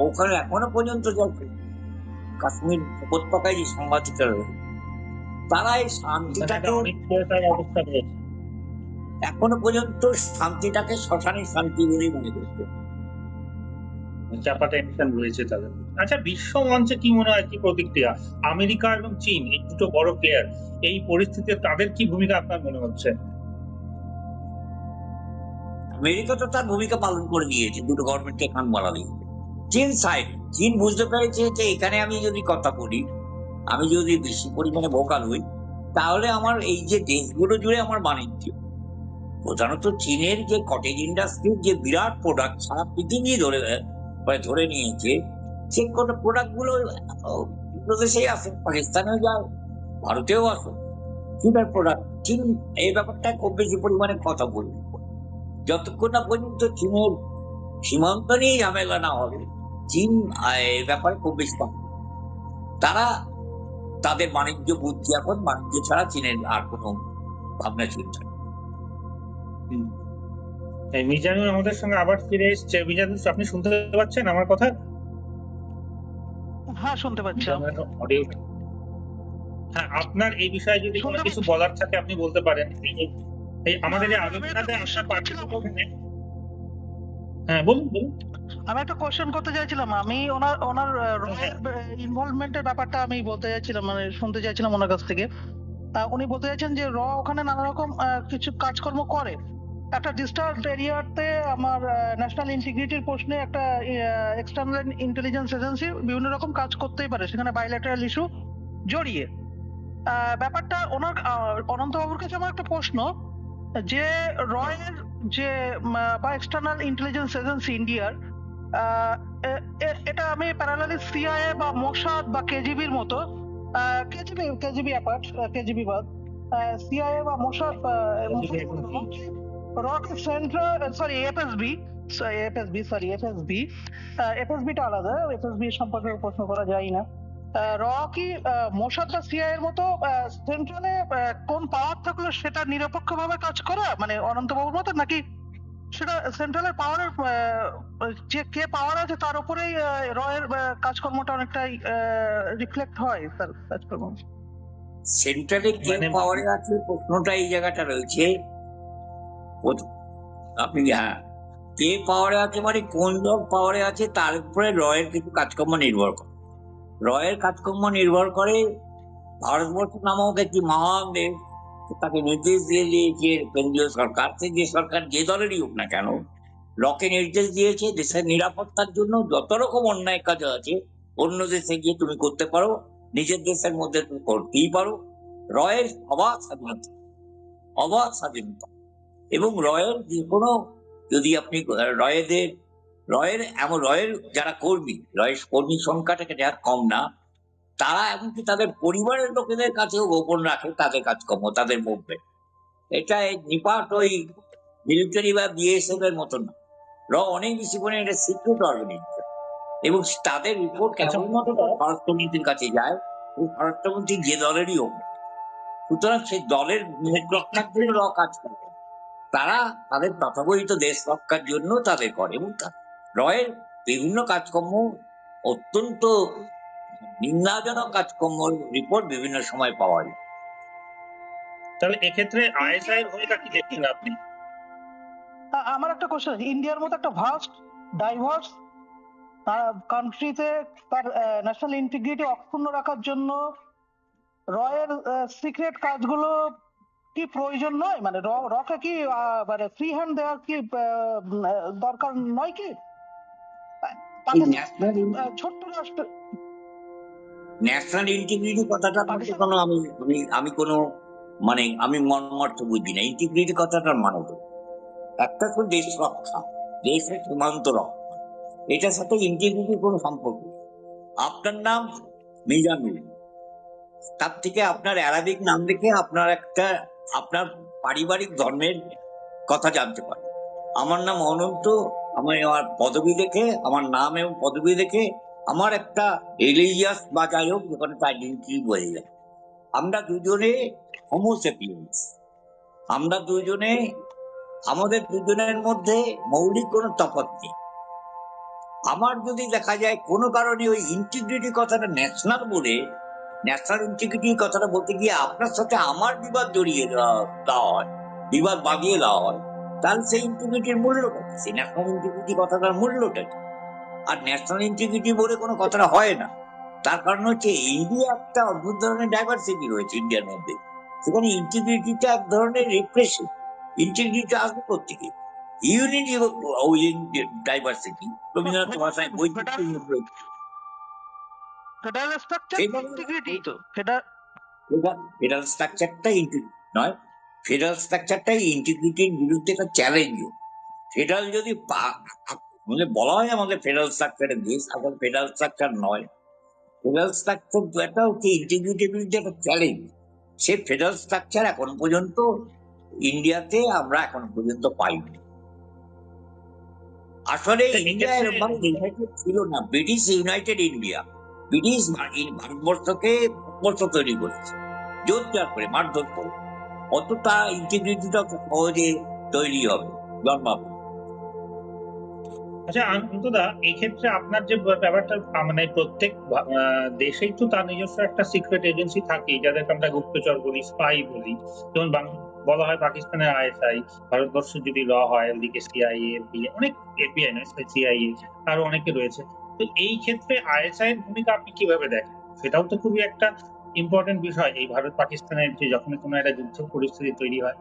ওখানে এখনো পর্যন্ত যাচ্ছে কাশ্মীর উপত্যকায় যে সাংবাদিকরা রয়েছে, তারা এই শান্তিটাকে অবস্থা রয়েছে, এখনো পর্যন্ত শান্তিটাকে শ্মশানের শান্তি বলেই মনে করছে, চাপা টেনশন রয়েছে তাদের। আচ্ছা, বিশ্ব মঞ্চে কি মনে হয়, কি প্রতিক্রিয়া? আমেরিকা এবং চীন, এই দুটো বড় প্লেয়ার, এই পরিস্থিতিতে তাদের কি ভূমিকা আপনার মনে হচ্ছে? আমেরিকা তো তার ভূমিকা পালন করে দিয়েছে, দুটো গভর্নমেন্টকে কান বলা দিয়েছে। চীন বুঝতে পেরেছে যে এখানে আমি যদি কথা বলি, আমি যদি বেশি পরিমাণে ভোকাল হই, তাহলে আমার এই যে দেশগুলো জুড়ে আমার বাণিজ্য, প্রধানত চীনের যে কটেজ ইন্ডাস্ট্রির যে বিরাট প্রোডাক্ট সারা পৃথিবী ধরে নিয়েছে, সেই প্রোডাক্ট গুলো দেশেই আছে, পাকিস্তানেও যায়, ভারতেও আছে। চীনের প্রোডাক্ট, চীন এই ব্যাপারটা খুব বেশি পরিমাণে কথা বলবে। যতক্ষণ না পর্যন্ত চীনের সীমান্ত নিয়ে ঝামেলা না হবে, চীন এই ব্যাপারে খুব বেশি কম। তারা তাদের বাণিজ্য বুদ্ধি, এখন বাণিজ্য ছাড়া চীনের আর কোনো ভাবনা চিন্তা নেই। এই মিজানুর আমাদের সঙ্গে আবার ফিরে এসছে। মিজানুর, আপনি শুনতে পাচ্ছেন আমার কথা? হ্যাঁ, শুনতে পাচ্ছি। হ্যাঁ, আপনার এই বিষয়ে যদি কোনো কিছু বলার থাকে আপনি বলতে পারেন। এই আমাদের এই আলোচনাতে আপনার পার্টিসিপেশন। হ্যাঁ, বলুন বলুন। আমি একটা কোশ্চেন করতে চাইছিলাম। আমি ওনার ইনভলভমেন্টের ব্যাপারটা আমি বলতে চাইছিলাম, মানে শুনতে চাইছিলাম ওনার কাছ থেকে। উনি বলতে চাইছেন যে ওখানে নানা রকম কিছু কাজকর্ম করে। একটা ডিস্টার্ব এরিয়াতে আমার ন্যাশনাল ইন্টিগ্রিটির প্রশ্নে একটা এক্সটার্নাল ইন্টেলিজেন্স এজেন্সি বিভিন্ন রকম কাজ করতেই পারে, সেখানে বাইল্যাটারাল ইস্যু জড়িয়ে। ব্যাপারটা ওনার অনন্তবাবুর কাছে আমার একটা প্রশ্ন, যে রয়ের যে বা এক্সটার্নাল ইন্টেলিজেন্স এজেন্সি ইন্ডিয়ার, এটা আমি প্যারালালি সিআইএ বা মোসাদ বা কেজিবির মতো, কেজিবি অ্যাপার্ট, কেজিবি বাদ, সিআইএ বা মোসাদ রক সেন্ট্রাল, সরি এফএসবি, এফএসবিটা আলাদা, এফএসবি সম্পর্কে প্রশ্ন করা যায় না। র কি মোসাদ বা সিআইএর মতো সেন্ট্রালে কোন পাওয়ার থাকলে সেটা নিরপেক্ষভাবে কাজ করা, মানে অনন্তবাবুর মতো, নাকি সেটা সেন্ট্রালের পাওয়ারের যে কে পাওয়ার আছে তার উপরেই রয়ের কাজকর্মটা অনেকটাই রিফ্লেক্ট হয় তার কাজকর্ম? সেন্ট্রালে কে পাওয়ারে আছে প্রশ্নটা এই জায়গাটা রয়েছে। আপনি কে পাওয়ারে আছে মানে কোন লোক পাওয়ারে আছে তার উপরে রয়ের কিছু কাজকর্ম নির্ভর করে। রয়ের কাজকর্ম নির্ভর করে ভারতবর্ষ নামক একটি মহান দেশ, তাকে নির্দেশ দিয়ে দিয়েছে কেন্দ্রীয় সরকার, যে সরকার যে দলেরই হোক না কেন, রকে নির্দেশ দিয়েছে দেশের নিরাপত্তার জন্য যত রকম অন্যায় কাজ আছে অন্য দেশে গিয়ে তুমি করতে পারো, নিজের দেশের মধ্যে তুমি করতেই পারো। রয়ের অবাধ স্বাধীনতা এবং রয়ের যে কোনো, যদি আপনি রয়ের যারা কর্মী, রয়ের কর্মী সংখ্যাটাকে যারা কম না, তারা এমনকি তাদের পরিবারের লোকেদের কাছেও গোপন রাখে তাদের কাজকর্ম, তাদের মুভমেন্ট। এটা নিপাট ওই মিলিটারি বা বিএসএফ এর মতো না। অনেক বেশি করে এটা সিক্রেট অর্গানাইজেশন এবং তাদের রিপোর্ট কেবলমাত্র স্বরাষ্ট্রমন্ত্রীর কাছে যায়, ওই স্বরাষ্ট্রমন্ত্রী যে দলেরই হোক। সুতরাং সেই দলের রক্ষার জন্য কাজ করে, তারা তাদের তথাকথিত দেশ রক্ষার জন্য তাদের করে। এবং রয়ের বিভিন্ন কাজকর্ম অত্যন্ত নিন্দাজনক কাজকর্ম রিপোর্ট বিভিন্ন সময় পাওয়া যায়। তাহলে এক্ষেত্রে আইএসআই এর ভূমিকা কি দেখছেন আপনি? আমার একটা কোশ্চেন, ইন্ডিয়ার মতো একটা ভাস্ট ডাইভার্স কান্ট্রিতে তার ন্যাশনাল ইন্টিগ্রিটি অক্ষুণ্ণ রাখার জন্য রয়ের সিক্রেট কাজগুলো কি প্রয়োজন নয়? মানে রকে কি মানে ফ্রি হ্যান্ড দেওয়ার কি দরকার নয় কি? ছোট্ট রাষ্ট্র ন্যাশনাল ইন্টিগ্রিটি কথাটা কোনো আমি কোনো মানে আমি মর্মার্থ বুঝি না। ইন্টিগ্রিটি কথাটার মানে তো একটা তো দেশ রক্ষা, দেশের সীমান্ত রক্ষা, এটার সাথে ইন্টিগ্রিটির কোনো সম্পর্ক। আপনার নাম মিজানুর, তার থেকে আপনার অ্যারাবিক নাম দেখে আপনার পারিবারিক ধর্মের কথা জানতে পারেন। আমার নাম অনন্ত, আমার পদবি দেখে, আমার নাম এবং পদবি দেখে আমার একটা রিলিজিয়াস বা যাই হোক ওখানে আইডেন্টিটি বোঝা যায়। আমরা দুজনে হোমোসেপিয়েন্স, আমরা দুজনে, আমাদের দুজনের মধ্যে মৌলিক কোনো তফাৎ নেই। আমার যদি দেখা যায় কোনো কারণে ওই ইন্টিগ্রিটি কথাটা ন্যাশনাল বলে, ন্যাশনাল ইন্টিগ্রিটির কথাটা বলতে গিয়ে আপনার সাথে আমার বিবাদ জড়িয়ে দেওয়া হয়, বিবাদ বাঁধিয়ে দেওয়া হয়, তাহলে সেই ইন্টিগ্রিটির মূল্যটা কি? সেই ন্যাশনাল ইন্টিগ্রিটি কথাটার মূল্যটা কি? আর ন্যাশনাল ইন্টিগ্রিটি বলে কোনো কথাটা হয় না। তার কারণ হচ্ছে ইন্ডিয়া একটা অদ্ভুত ধরনের ডাইভার্সিটি রয়েছে ইন্ডিয়ার মধ্যে, সেখানে ইন্টিগ্রিটিটা এক ধরনের রিপ্রেশন। ইন্টিগ্রিটি আসবে কোথেকে? ইউনিটি উইদিন ডাইভার্সিটি, রবীন্দ্রনাথ ভাষায় ফেডারেল স্ট্রাকচারটাই নয়, ফেডারেল স্ট্রাকচারটাই ইন্টিগ্রিটির বিরুদ্ধে একটা চ্যালেঞ্জ। ফেডারেল যদি বলা হয় আমাদের ফেডারেল স্ট্রাকচারের দেশ, এখন ফেডারেল স্ট্রাকচার নয়, ফেডারেল স্ট্রাকচার একটা হচ্ছে ইন্টিগ্রিটির বিরুদ্ধে একটা চ্যালেঞ্জ। সে ফেডারেল স্ট্রাকচার এখন পর্যন্ত ইন্ডিয়াতে আমরা এখন পর্যন্ত পাইনি। আসলে তো ইন্ডিয়া এক্ষেত্রে এরকম ইউনাইটেড ছিল না, ব্রিটিশ ইউনাইটেড ইন্ডিয়া। ব্রিটিশ ভারতবর্ষকে ভারতবর্ষ তৈরি করেছে জোরজার করে, মারধর করে। অতটা ইন্টিগ্রিটিটা সহজে তৈরি হবে জন্মাবে। আচ্ছা অন্তদা, এই ক্ষেত্রে আপনার যে ব্যাপারটা, মানে প্রত্যেক দেশেই তো তার নিজস্ব একটা সিক্রেট এজেন্সি থাকেই, যাদেরকে আমরা গুপ্তচর বলি, স্পাই বলি। যেমন বলা হয় পাকিস্তানের আইএসআই, ভারতবর্ষের যদি র হয় ওদিকে সিআইএ, এফবিআই, অনেক, এফবিআই নয়, সিআইএ, আরো অনেকে রয়েছে। তো এই ক্ষেত্রে আইএসআই এর ভূমিকা আপনি কিভাবে দেখেন? সেটাও তো খুবই একটা ইম্পর্টেন্ট বিষয় এই ভারত পাকিস্তানের, যে যখন কোনো একটা যুদ্ধ পরিস্থিতি তৈরি হয়।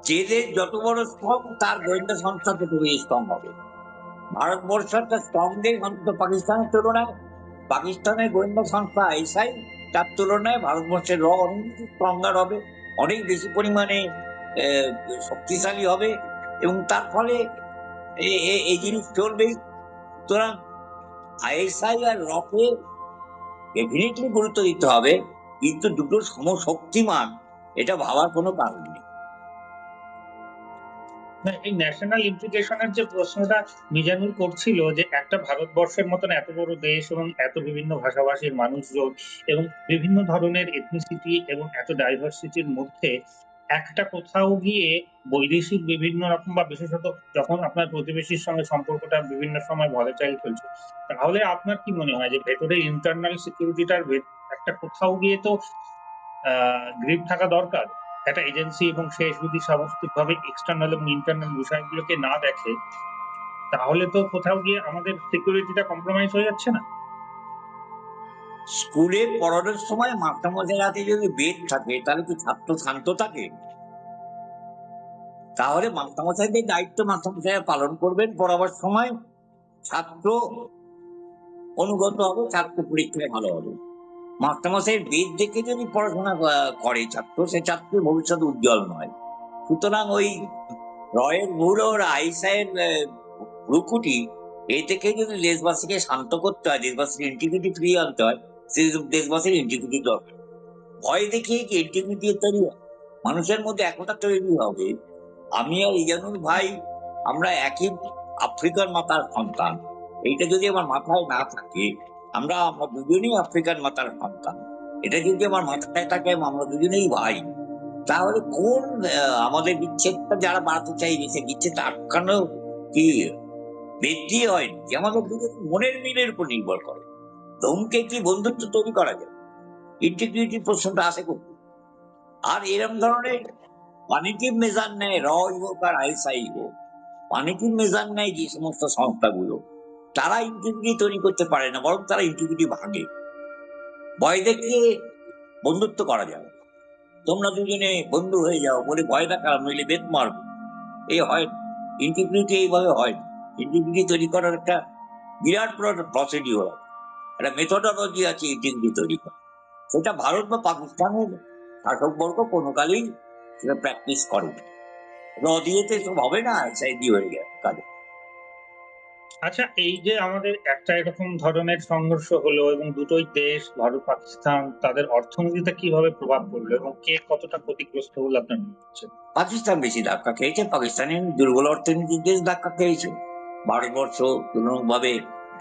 যে দেশ যত বড় স্ট্রং, তার গোয়েন্দা সংস্থা তত বেশি স্ট্রং হবে। ভারতবর্ষ একটা স্ট্রং দেশ অন্তত পাকিস্তানের তুলনায়। পাকিস্তানের গোয়েন্দা সংস্থা আইএসআই, তার তুলনায় ভারতবর্ষের র অনেক বেশি স্ট্রঙ্গার হবে, অনেক বেশি পরিমাণে শক্তিশালী হবে, এবং তার ফলে এই জিনিস চলবেই। সুতরাং আইএসআই আর রকে ডেফিনেটলি গুরুত্ব দিতে হবে, কিন্তু দুটো সমশক্তিমান এটা ভাবার কোনো কারণ নেই। এই ন্যাশনাল ইন্টিগ্রেশনের যে প্রশ্নটা মিজানুল করছিল, যে একটা ভারতবর্ষের মতন এত বড় দেশ এবং এত বিভিন্ন ভাষাভাষীর মানুষজন এবং বিভিন্ন ধরনের এথনিসিটি এবং এত ডাইভার্সিটির মধ্যে একটা কোথাও গিয়ে বৈদেশিক বিভিন্ন রকম, বা বিশেষত যখন আপনার প্রতিবেশীর সঙ্গে সম্পর্কটা বিভিন্ন সময় ভলেটাইল চলছে, তাহলে আপনার কি মনে হয় যে ভেতরের ইন্টারনাল সিকিউরিটিটার একটা কোথাও গিয়ে তো গ্রিপ থাকা দরকার একটা এজেন্সি, এবং সে যদি সামষ্টিকভাবে এক্সটার্নাল এবং ইন্টারনাল বিষয়গুলোকে না দেখে, তাহলে তো কোথাও গিয়ে আমাদের সিকিউরিটিটা কম্প্রোমাইজ হয়ে যাচ্ছে না? স্কুলে পড়ানোর সময় মাস্টারমশাইয়ের হাতে যদি বেদ থাকে, তাহলে কি ছাত্র শান্ত থাকে? তাহলে মাস্টারমশাইদের দায়িত্ব মাস্টারমশাইরা পালন করবেন পড়াবার সময়, ছাত্র অনুগত হবে, ছাত্র পরীক্ষায় ভালো হবে। মাস্টারমশাইয়ের বেদ দেখে যদি পড়াশোনা করে ছাত্র, সে ছাত্রের ভবিষ্যৎ উজ্জ্বল নয়। সুতরাং ওই রয়ের মূল ওর আইসাইয়ের রুকুটি, এই থেকে যদি দেশবাসীকে শান্ত করতে হয়, দেশবাসীর ইন্টিগ্রিটি ফিরিয়ে আনতে হয়, সেই দেশবাসীর ইন্টিগ্রিটি দরকার। ভয় দেখিয়ে কি ইন্টিগ্রিটি তৈরি হয়? মানুষের মধ্যে একতা তৈরি হবে। আমি আর ইজানুল ভাই, আমরা একই আফ্রিকার মাতার সন্তান। এইটা যদি আমার মাথায় না থাকে, আমরা দুজনেই আফ্রিকার মাতার সন্তান, এটা যদি আমার মাথায় থাকে, আমরা দুজনেই ভাই, তাহলে কোন আমাদের বিচ্ছেদটা যারা বাড়াতে চাইবে, সে বিচ্ছেদটা আটকানো কি বেদ দিয়ে হয়নি, যে আমাদের দুজন মনের মিলের উপর নির্ভর করে। ধমকে কি বন্ধুত্ব তৈরি করা যায়? ইন্টিগ্রিটি প্রশ্নটা আসে করতে। আর এরকম ধরনের বাণিজ্যিক মেজার নেয়, র হোক আর আইএসআই হোক, বাণিজ্যিক মেজার নেয় যে সমস্ত সংস্থাগুলো, তারা ইন্টিগ্রিটি তৈরি করতে পারে না, বরং তারা ইন্টিগ্রিটি ভাঙে। ভয় দেখিয়ে বন্ধুত্ব করা যাবে, তোমরা দুজনে বন্ধু হয়ে যাও বলে ভয় দেখালাম, নইলে বেত মারবো, এই হয়। ইন্টিগ্রিটি এইভাবে হয়। ইন্টিগ্রিটি তৈরি করার একটা বিরাট বড় প্রসিডিওর, একটা মেথোডোলজি আছে ইন্টিগ্রিটি তৈরি করা। সেটা ভারত বা পাকিস্তানের শাসকবর্গ কোনো কালেই সেটা প্র্যাকটিস করে। র দিয়েতে সব হবে না, এসআই দিয়ে হয়ে গেছে কাজে। আচ্ছা, এই যে আমাদের একটা এরকম ধরনের সংঘর্ষ হলো এবং দুটোই দেশ, ভারত পাকিস্তান, তাদের অর্থনীতিতে কিভাবে প্রভাব পড়লো এবং কে কতটা ক্ষতিগ্রস্ত হলো আপনার মনে হচ্ছে? পাকিস্তান বেশি ধাক্কা খেয়েছে, পাকিস্তানের দুর্বল অর্থনীতির দেশ ধাক্কা খেয়েছে। ভারতবর্ষ তুলনামূলকভাবে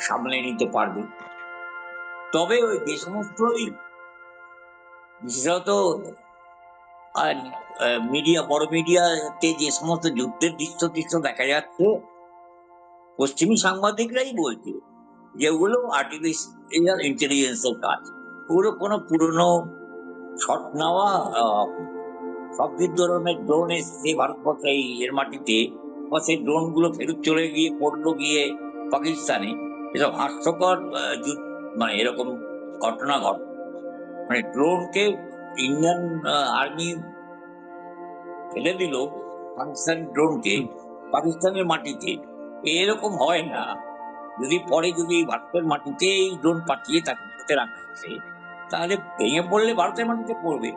সামলে নিতে পারবে। তবে ওই যে সমস্ত বিশেষত মিডিয়া, বড় মিডিয়াতে যে সমস্ত যুদ্ধের দৃশ্য দেখা যাচ্ছে, পশ্চিমী সাংবাদিকরাই বলছে যে ওগুলো আর্টিফিশিয়াল ইন্টেলিজেন্সের কাজ। ওগুলো কোনো পুরনো শট নেওয়া সব ধরনের ড্রোন এসছে ভারতবর্ষে এর মাটিতে, বা সেই ড্রোন গুলো ফেরত চলে গিয়ে পড়লো গিয়ে পাকিস্তানে। এসব হাস্যকর মানে এরকম ঘটনা ঘটে। মানে ড্রোনকে ইন্ডিয়ান আর্মি ফেলে দিল, পাকিস্তানি ড্রোনকে পাকিস্তানের মাটিতে। এরকম হয় না। যদি পরে যদি ভারতের মাটিতে এই ড্রোন পাঠিয়ে তাকে রাখছে, তাহলে ভেঙে পড়লে ভারতের মাটিতে পড়বে।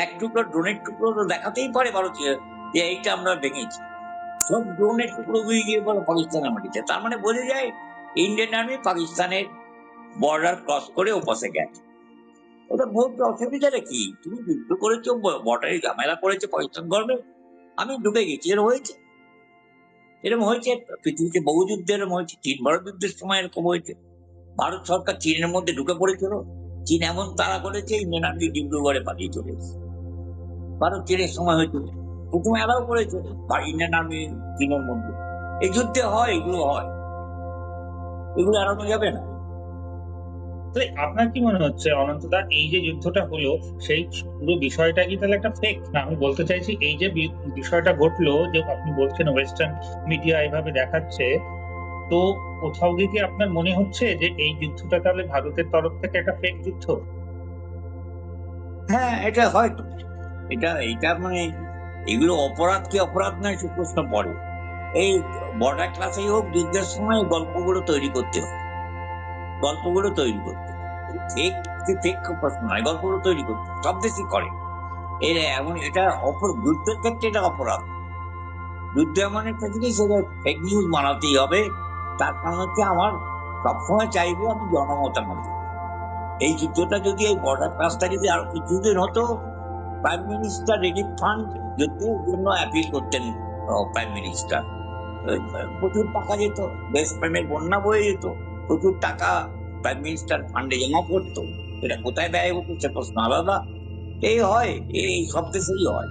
এক টুকরো ড্রোনের টুকরো তো দেখাতেই পারে ভারতীয় যে এইটা আমরা ভেঙেছি। সব ড্রোনের টুকরো গুলি গিয়ে বলো পাকিস্তানের মাটিতে, তার মানে বোঝা যায় ইন্ডিয়ান আর্মি পাকিস্তানের বর্ডার ক্রস করে ওপাশে গেছে। ওটা বলতে অসুবিধাটা কি? তুমি যুদ্ধ করেছো, বর্ডারে ঝামেলা করেছো পাকিস্তান গভর্নমেন্ট, আমি ঢুকে গেছি, এর হয়েছে। এরকম হয়েছে, পৃথিবীতে বহু যুদ্ধ এরকম হয়েছে। চীন ভারত যুদ্ধের সময় এরকম হয়েছে, ভারত সরকার চীনের মধ্যে ঢুকে পড়েছিল, চীন এমন তাড়া করেছে ইন্ডিয়ান আর্মি ডিব্রুগড়ে পালিয়ে চলে এসেছে। ভারত চীনের সময় হয়েছিল, প্রথমে অ্যালাউ করেছে ইন্ডিয়ান আর্মি চীনের মধ্যে। এই যুদ্ধে হয়, এগুলো হয়, এগুলো এড়ানো যাবে না। তো আপনার কি মনে হচ্ছে অনন্তদা, এই যে যুদ্ধটা হলো সেই পুরো বিষয়টা কি তাহলে একটা ফেক? না, আমি বলতে চাইছি এই যে বিষয়টা ঘটলো, যে আপনি বলছেন ওয়েস্টার্ন মিডিয়া এইভাবে দেখাচ্ছে, তো কোথাও গিয়ে কি আপনার মনে হচ্ছে যে এই যুদ্ধটা তাহলে ভারতের তরফ থেকে একটা ফেক যুদ্ধ? হ্যাঁ, এটা হয়তো, এটা মানে এগুলো অপরাধ কি অপরাধ নয় সে প্রশ্ন পড়ে। এই বর্ডার ক্লাসেই হোক, যুদ্ধের সময় গল্পগুলো তৈরি করতে হয়, গল্পগুলো তৈরি করতে ঠিক ঠিক প্রশ্ন নয়, গল্পগুলো তৈরি করতে সব দেশই করে। এমন এটা যুদ্ধের ক্ষেত্রে এটা অপরাধ। যুদ্ধ এমন একটা জিনিস, সেটা ফেক নিউজ বানাতেই হবে। তার কারণ হচ্ছে আমার সবসময় চাইবো আমি জনমতামত। এই যুদ্ধটা যদি এই বর্ডার ক্লাসটা যদি আরো কিছুদিন হতো, প্রাইম মিনিস্টার রিলিফ ফান্ড যুদ্ধের জন্য অ্যাপিল করতেন প্রাইম মিনিস্টার, প্রচুর টাকা যেত, দেশপ্রেমের বন্যা বয়ে যেত, প্রচুর টাকা প্রাইম মিনিস্টার ফান্ডে জমা করতো। এটা কোথায় ব্যয় হতো সে প্রশ্ন আলাদা। এই হয়, এই সব দেশেই হয়,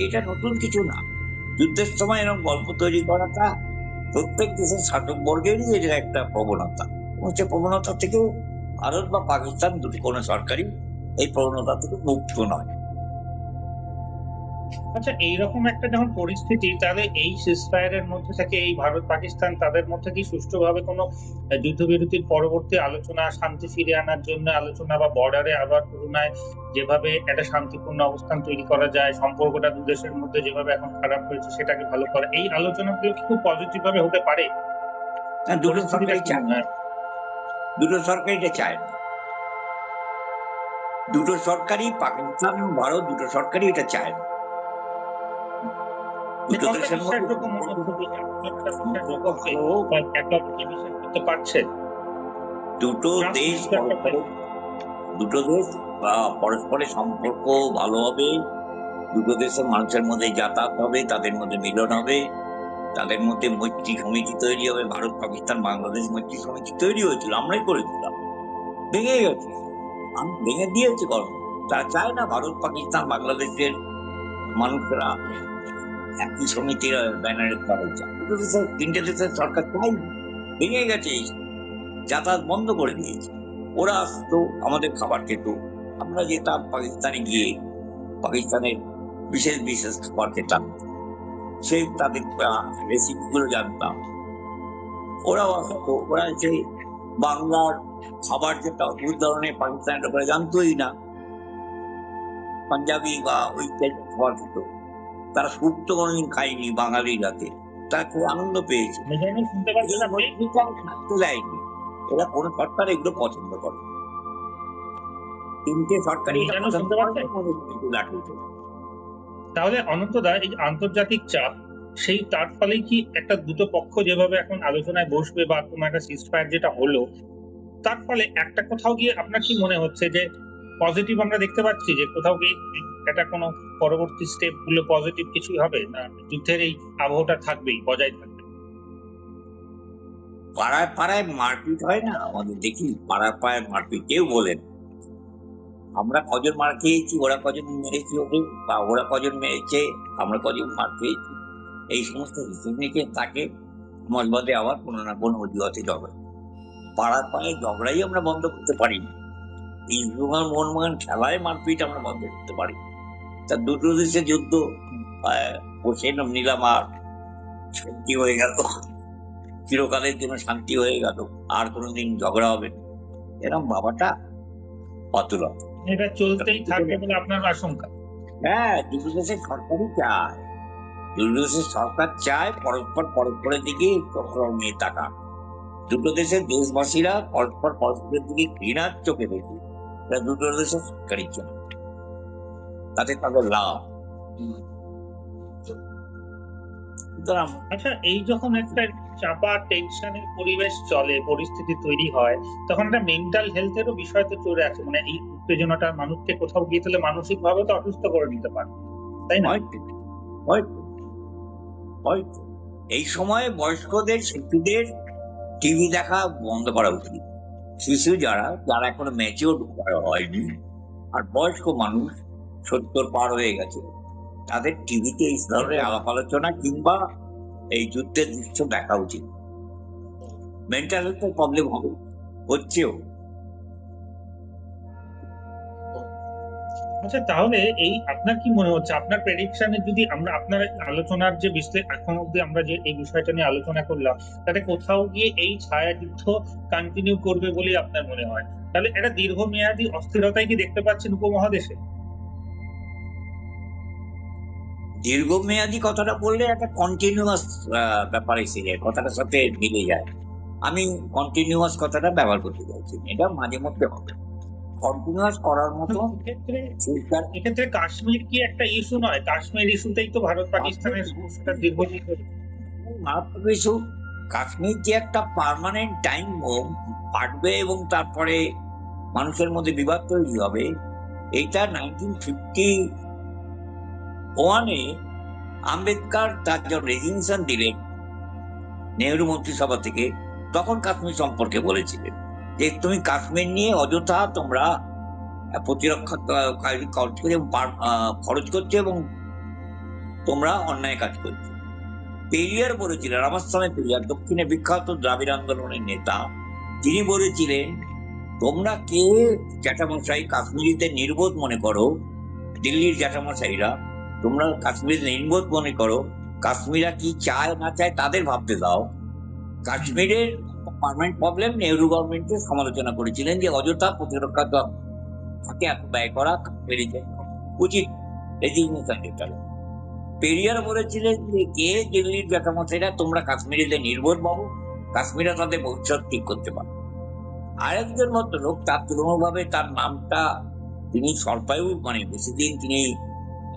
এটা নতুন কিছু না। যুদ্ধের সময় এরকম গল্প তৈরি করাটা প্রত্যেক দেশের শাসক বর্গেরই এটা একটা প্রবণতা, এবং সে প্রবণতা থেকে ভারত বা পাকিস্তান দুটি কোনো সরকারই এই প্রবণতা থেকে মুক্ত নয়। আচ্ছা, এইরকম একটা যখন পরিস্থিতি, তাহলে এই সিজফায়ারের মধ্যে থেকে এই ভারত পাকিস্তান তাদের মধ্যে কি সুষ্ঠুভাবে কোনো যুদ্ধবিরতির পরবর্তী আলোচনা, শান্তি ফিরিয়ে আনার জন্য আলোচনা, বা বর্ডারে আবার পুনরায় যেভাবে একটা শান্তিপূর্ণ অবস্থান তৈরি করা যায়, সম্পর্কটা দু দেশের মধ্যে যেভাবে এখন খারাপ হয়েছে সেটাকে ভালো করা, এই আলোচনাগুলো কি খুব পজিটিভ ভাবে হতে পারে? দুটো সরকারই চায় না, দুটো সরকারই এটা চায় না, দুটো সরকারই, পাকিস্তান ভারত দুটো সরকারই এটা চায় না। দুটো দেশের মধ্যে দুটো দেশ পরস্পরের সম্পর্ক ভালো হবে, দুটো দেশের মানুষের মধ্যে যাতায়াত হবে, তাদের মধ্যে মিলন হবে, তাদের মধ্যে মৈত্রী সমিতি তৈরি হবে। ভারত পাকিস্তান বাংলাদেশ মৈত্রী সমিতি তৈরি হয়েছিল, আমরাই করেছিলাম, ভেঙে গেছে, ভেঙে দিয়েছে। কারণ তারা চায় না ভারত পাকিস্তান বাংলাদেশের মানুষরা একই সমিতির ব্যানারে তিনটে দেশের সরকার চাই, ভেঙে গেছে, যাতায়াত বন্ধ করে দিয়েছে। ওরা আসতো, আমাদের খাবার খেত, আমরা যেতাম পাকিস্তানে গিয়ে পাকিস্তানের বিশেষ বিশেষ খাবার খেতাম, সেই তাদের রেসিপি গুলো জানতাম। ওরাও আসতো, ওরা সেই বাংলার খাবার যেটা ওই ধরনের পাকিস্তানের লোকেরা জানতোই না, পাঞ্জাবি বা ওই টাইপের খাবার খেত। তারা সুপ তো কোনোদিন খায়নি বাঙালি রাতে, তারা খুব আনন্দ পেয়েছে। থাকতে দেয়নি, এরা কোন সরকার এগুলো পছন্দ করে, তিনটে সরকারই তাহলে অনন্তদা, এই আন্তর্জাতিক চাপ, সেই তার ফলে কি একটা দুটো পক্ষ যেভাবে এখন আলোচনায় বসবে বা কোনো একটা সিজফায়ার যেটা হলো, তার ফলে একটা কোথাও গিয়ে আপনার কি মনে হচ্ছে যে পজিটিভ আমরা দেখতে পাচ্ছি, যে কোথাও গিয়ে এটা কোনো পরবর্তী স্টেপ গুলো পজিটিভ কিছুই হবে না, যুদ্ধের এই আবহটা থাকবেই, বজায় থাকবে? পাড়ায় পাড়ায় মারপিট হয় না আমাদের, দেখি পাড়ায় পাড়ায় মারপিট, কেউ বলেন আমরা কজন মার খেয়েছি, ওরা কজন মেরেছি ওকে, বা ওরা কজন মেরেছে আমরা কজন মার খেয়েছি, এই সমস্ত হিসেব নিকেশ থাকে। মজবাদে আবার কোনো না কোনো অজুহাতে ঝগড়া, পাড়ার পাড়ায় ঝগড়াই আমরা বন্ধ করতে পারি না, ইস্টবেঙ্গল মোহনবাগান খেলায় মারপিট আমরা বন্ধ করতে পারি। তা দুটো দেশের যুদ্ধ বসে নিলাম, আর শান্তি হয়ে গেল, চিরকালের জন্য শান্তি হয়ে গেল, আর কোনোদিন ঝগড়া হবে না, এরকম বাবাটা অতুল। এটা চলতেই থাকবে বলে আপনার আশঙ্কা? হ্যাঁ, দুটো দেশের সরকারই চায়, দুটো দেশের সরকার চায় পরস্পরের দিকে নিয়ে তাকা, দুটো দেশের দেশবাসীরা পরস্পরের দিকে ঘৃণার চোখে দেখে, দুটো দেশের সরকারই চায়, তাতে তাদের লাভ। আচ্ছা, এই যখন একটা চাপা টেনশনের পরিবেশ চলে, পরিস্থিতি তৈরি হয়, তখন একটা মেন্টাল হেলথেরও বিষয় তো চলে আসে, মানে এই উত্তেজনাটা মানুষকে কোথাও গিয়ে তাহলে মানসিক ভাবে তো অসুস্থ করে নিতে পারে, তাই না? এই সময় বয়স্কদের, শিশুদের টিভি দেখা বন্ধ করা উচিত। শিশু যারা যারা এখনো ম্যাচিওর হয়নি, আর বয়স্ক মানুষ 70 পার হয়ে গেছে, তাদের টিভিতে এই ধরনের আলাপ আলোচনা কিংবা এই যুদ্ধের দৃশ্য দেখা উচিত। মেন্টাল হেলথের প্রবলেম হবে, হচ্ছেও। আচ্ছা, তাহলে এই আপনার কি মনে হচ্ছে, আপনার প্রেডিকশনে যদি আমরা আপনার আলোচনার যে এখন অব্দি আমরা যে এই বিষয়টা নিয়ে আলোচনা করলাম, তাতে কোথাও গিয়ে এই ছায়াযুদ্ধ কন্টিনিউ করবে বলেই আপনার মনে হয়? তাহলে একটা দীর্ঘমেয়াদী অস্থিরতাই কি দেখতে পাচ্ছেন উপমহাদেশে? দীর্ঘমেয়াদী কথাটা বললে একটা কন্টিনিউয়াস ব্যাপার এসে যায়, কথাটার সাথে মিলে যায়। আমি কন্টিনিউয়াস কথাটা ব্যবহার করতে চাইছি, এটা মাঝে মধ্যে হবে। কন্টিনিউয়াস করার মতো এক্ষেত্রে কাশ্মীর কি একটা ইস্যু নয়? কাশ্মীর ইস্যুতেই তো ভারত পাকিস্তানের সমস্যাটা দীর্ঘদিন ধরে। মারাত্মক ইস্যু। কাশ্মীর যে একটা পার্মানেন্ট টাইম বোম ফাটবে এবং তারপরে মানুষের মধ্যে বিবাদ তৈরি হবে, এইটা 1951-এ আম্বেদকর তার যখন রেজিগনেশন দিলেন নেহরু মন্ত্রিসভা থেকে, তখন কাশ্মীর সম্পর্কে বলেছিলেন যে তুমি কাশ্মীর নিয়ে অযথা তোমরা প্রতিরক্ষা খরচ করছো এবং তোমরা অন্যায় কাজ করছো। পেরিয়ার বলেছিলেন, রামাস্বামী পেরিয়ার, দক্ষিণে বিখ্যাত দ্রাবিড় আন্দোলনের নেতা, তিনি বলেছিলেন তোমরা কে জ্যাঠামশাই কাশ্মীরিতে নির্বোধ মনে করো, দিল্লির জ্যাঠামশাইরা তোমরা কাশ্মীর নির্বোধ মনে করো, কাশ্মীরা কি চায় না চায় তাদের ভাবতে দাও। কাশ্মীরের পার্মানেন্ট প্রবলেম নেহরু গভর্নমেন্টের সমালোচনা করেছিলেন যে অযথা প্রতিরক্ষা তাকে এত ব্যয় করা কাশ্মীরিতে উচিত রেজিগনেশন দিতে। পেরিয়ার বলেছিলেন যে কে দিল্লির জ্যাঠামশাইরা তোমরা কাশ্মীরিতে নির্বোধ বাবু, কাশ্মীরা তাদের ভবিষ্যৎ ঠিক করতে পারে। আরেকজন মতো লোক, তার তুলনাভাবে তার নামটা, তিনি স্বল্পায়ু, মানে বেশি দিন তিনি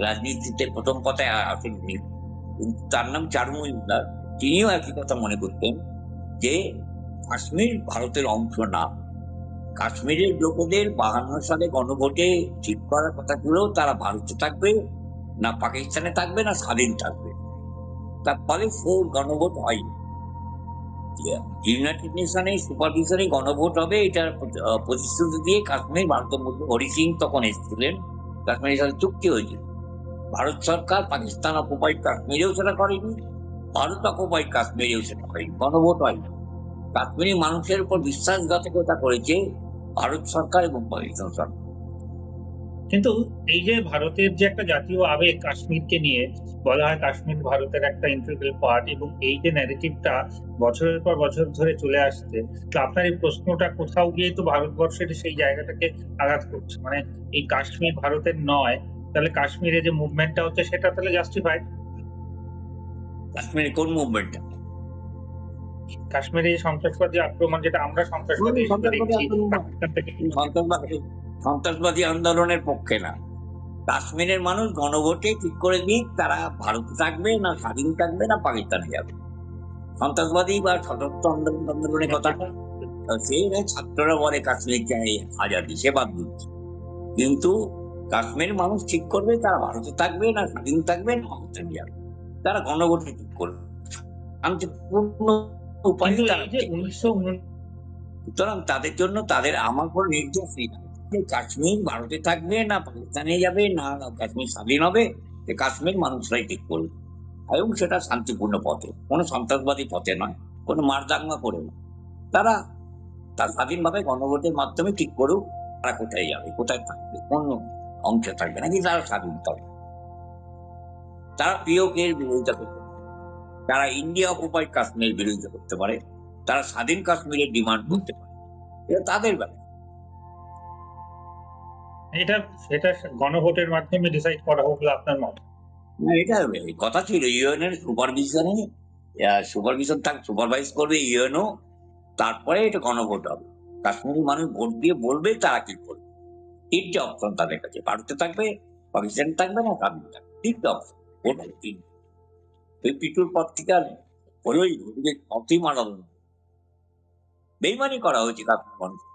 রাজনীতিতে প্রথম কথায় আসেননি, কিন্তু তার নাম চারু মজুমদার। তিনিও একই কথা মনে করতেন যে কাশ্মীর ভারতের অংশ না। কাশ্মীরের লোকেদের 52 সালে গণভোটে ঠিক করার কথা ছিল তারা ভারতে থাকবে না পাকিস্তানে থাকবে না স্বাধীন থাকবে। তার ফলে সেই গণভোট হয়নি। ইউনাইটেড নেশনে সুপারভিশনে গণভোট হবে এটার প্রতিশ্রুতি দিয়ে কাশ্মীর ভারতের মধ্যে হরি সিং তখন এসেছিলেন, কাশ্মীরের সাথে চুক্তি হয়েছিল। ভারত সরকার পাকিস্তান অকুপাইড কাশ্মীরেও সেটা করেনি, ভারত অকুপাইড কাশ্মীরেও সেটা হয়নি, গণভোট হয়নি। কাশ্মীরি মানুষের উপর বিশ্বাসঘাতকতা করেছে ভারত সরকার এবং পাকিস্তান সরকার। কিন্তু এই যে ভারতের যে একটা জাতীয় আবেগ কাশ্মীরকে নিয়ে, বলা হয় কাশ্মীর ভারতের একটা ইন্টিগ্রাল পার্ট, এবং এই যে ন্যারেটিভটা বছরের পর বছর ধরে চলে আসছে, তো আপনার এই প্রশ্নটা কোথাও গিয়ে তো ভারতবর্ষের সেই জায়গাটাকে আঘাত করছে। মানে এই কাশ্মীর ভারতের নয়, তাহলে কাশ্মীরে যে মুভমেন্টটা হচ্ছে সেটা তাহলে জাস্টিফাইড? কাশ্মীরে কোন মুভমেন্টটা? কাশ্মীরে সন্ত্রাসবাদী আক্রমণ, যেটা আমরা সন্ত্রাসবাদী হিসেবে দেখছি, পাকিস্তান থেকে। সন্ত্রাসবাদী আন্দোলনের পক্ষে না। কাশ্মীরের মানুষ গণভোটে ঠিক করে দিক তারা ভারতে থাকবে না স্বাধীন থাকবে না পাকিস্তানে যাবে। সন্ত্রাসবাদী বা সশস্ত্র আন্দোলনের কথা সেই ছাত্ররা বলে কাশ্মীর চাই আজাদি, সে বাদ দিচ্ছে। কিন্তু কাশ্মীর মানুষ ঠিক করবে তারা ভারতে থাকবে না স্বাধীন থাকবে না পাকিস্তানে যাবে, তারা গণভোটে ঠিক করবে। শান্তিপূর্ণ উপায় সুতরাং তাদের জন্য তাদের আমার কোনো নির্দেশ নেই যে কাশ্মীর ভারতে থাকবে না পাকিস্তানে যাবে না কাশ্মীর স্বাধীন হবে, কাশ্মীর মানুষরাই ঠিক করবে, এবং সেটা শান্তিপূর্ণ পথে, কোনো সন্ত্রাসবাদী পথে নয়, কোনো মারদাঙ্গা করে না। তারা তার স্বাধীনভাবে গণভোটের মাধ্যমে ঠিক করুক তারা কোথায় যাবে, কোথায় থাকবে, কোন অংশে থাকবে, নাকি তারা স্বাধীন থাকবে। তারা পিওকের বিরোধিতা করতে পারে, তারা ইন্ডিয়া অকুপাইড কাশ্মীর বিরোধিতা করতে পারে, তারা স্বাধীন কাশ্মীরের ডিমান্ড করতে পারে, এটা তাদের ব্যাপার। এটা গণভোটের মাধ্যমে ডিসাইড করা হোক বলে আপনার মত? না, এটা কথা ছিল ইউএন এর সুপারভিশনে, সুপারভাইজ করবে ইউএনও, তারপরে এটা গণভোট হবে। কাশ্মীরি মানুষ ভোট দিয়ে বলবে তারা কি করবে। 3টে অপশন তাদের কাছে, ভারতে থাকবে, পাকিস্তানে থাকবে না স্বাধীন থাকবে, 3টে অপশন। ভোট 52 পর থেকে আর ওই অতি মানব বেইমানি করা হয়েছে কাশ্মীর মানুষের,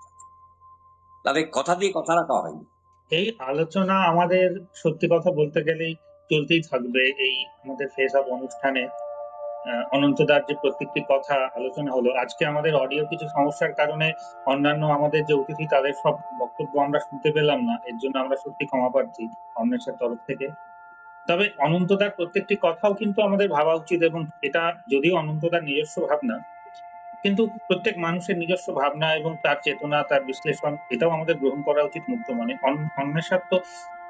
তাদের কথা দিয়ে কথা রাখা হয়নি। এই আলোচনা আমাদের সত্যি কথা বলতে গেলেই চলতেই থাকবে এই আমাদের ফেস অফ অনুষ্ঠানে। অনন্তদার যে প্রত্যেকটি কথা আলোচনা হলো, আজকে আমাদের অডিও কিছু সমস্যার কারণে অন্যান্য আমাদের যে অতিথি তাদের সব বক্তব্য আমরা শুনতে পেলাম না, এর জন্য আমরা সত্যি ক্ষমা প্রার্থী অন্বেষার তরফ থেকে। তবে অনন্তদার প্রত্যেকটি কথাও কিন্তু আমাদের ভাবা উচিত, এবং এটা যদিও অনন্তদার নিজস্ব ভাবনা, কিন্তু প্রত্যেক মানুষের নিজস্ব ভাবনা এবং তার চেতনা, তার বিশ্লেষণ, এটাও আমাদের গ্রহণ করা উচিত মুক্ত মনে। অন্বেষার তো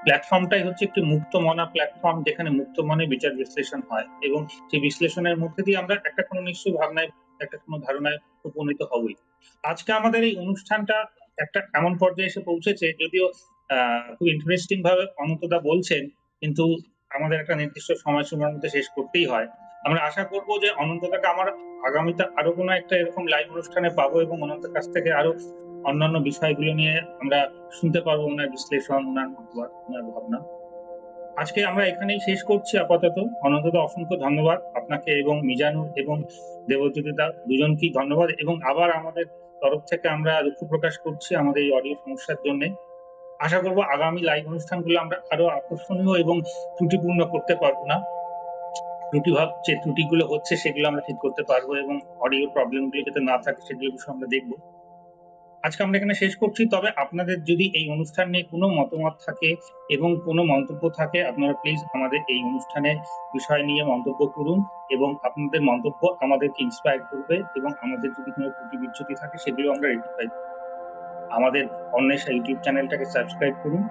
প্ল্যাটফর্মটাই হচ্ছে একটি মুক্ত মনা প্ল্যাটফর্ম, যেখানে মুক্ত মনে বিচার বিশ্লেষণ হয়, এবং সেই বিশ্লেষণের মধ্যে দিয়ে আমরা একটা কোনো নিশ্চয় ভাবনায়, একটা কোনো ধারণায় উপনীত হবই। আজকে আমাদের এই অনুষ্ঠানটা একটা এমন পর্যায়ে এসে পৌঁছেছে, যদিও খুব ইন্টারেস্টিং ভাবে অনন্তদা বলছেন, কিন্তু আমাদের একটা নির্দিষ্ট সময়সীমার মধ্যে শেষ করতেই হয়। আমরা আশা করবো যে অনন্তদাকে আমার আগামীতে আরো কোনো একটা এরকম লাইভ অনুষ্ঠানে পাবো, এবং ওনার কাছ থেকে আরো অন্যান্য বিষয়গুলো নিয়ে আমরা শুনতে পারবো, ওনার বিশ্লেষণ, ওনার মতবাদ, ওনার ভাবনা। আজকে আমরা এখানেই শেষ করছি আপাতত। অনন্তদা, অসংখ্য ধন্যবাদ আপনাকে, এবং মিজানুর এবং দেবজ্যোতিদা দুজনকেই ধন্যবাদ, এবং আবার আমাদের তরফ থেকে আমরা দুঃখ প্রকাশ করছি আমাদের এই অডিও সমস্যার জন্য। আশা করবো আগামী লাইভ অনুষ্ঠানগুলো আমরা আরো আকর্ষণীয় এবং ত্রুটিপূর্ণ করতে পারবো না। যে ত্রুটিগুলো হচ্ছে সেগুলো আমরা ঠিক করতে পারবো, এবং অডিও প্রবলেমগুলো যাতে না থাকে সেগুলো বিষয়ে আমরা দেখবো। আজকে আমরা এখানে শেষ করছি। তবে আপনাদের যদি এই অনুষ্ঠান নিয়ে কোনো মতামত থাকে এবং কোনো মন্তব্য থাকে, আপনারা প্লিজ আমাদের এই অনুষ্ঠানের বিষয় নিয়ে মন্তব্য করুন, এবং আপনাদের মন্তব্য আমাদেরকে ইন্সপায়ার করবে, এবং আমাদের যদি কোনো ত্রুটি বিচ্যুতি থাকে সেগুলো আমরা রেকটিফাই করব। আমাদের অন্বেষা ইউটিউব চ্যানেলটাকে সাবস্ক্রাইব করুন,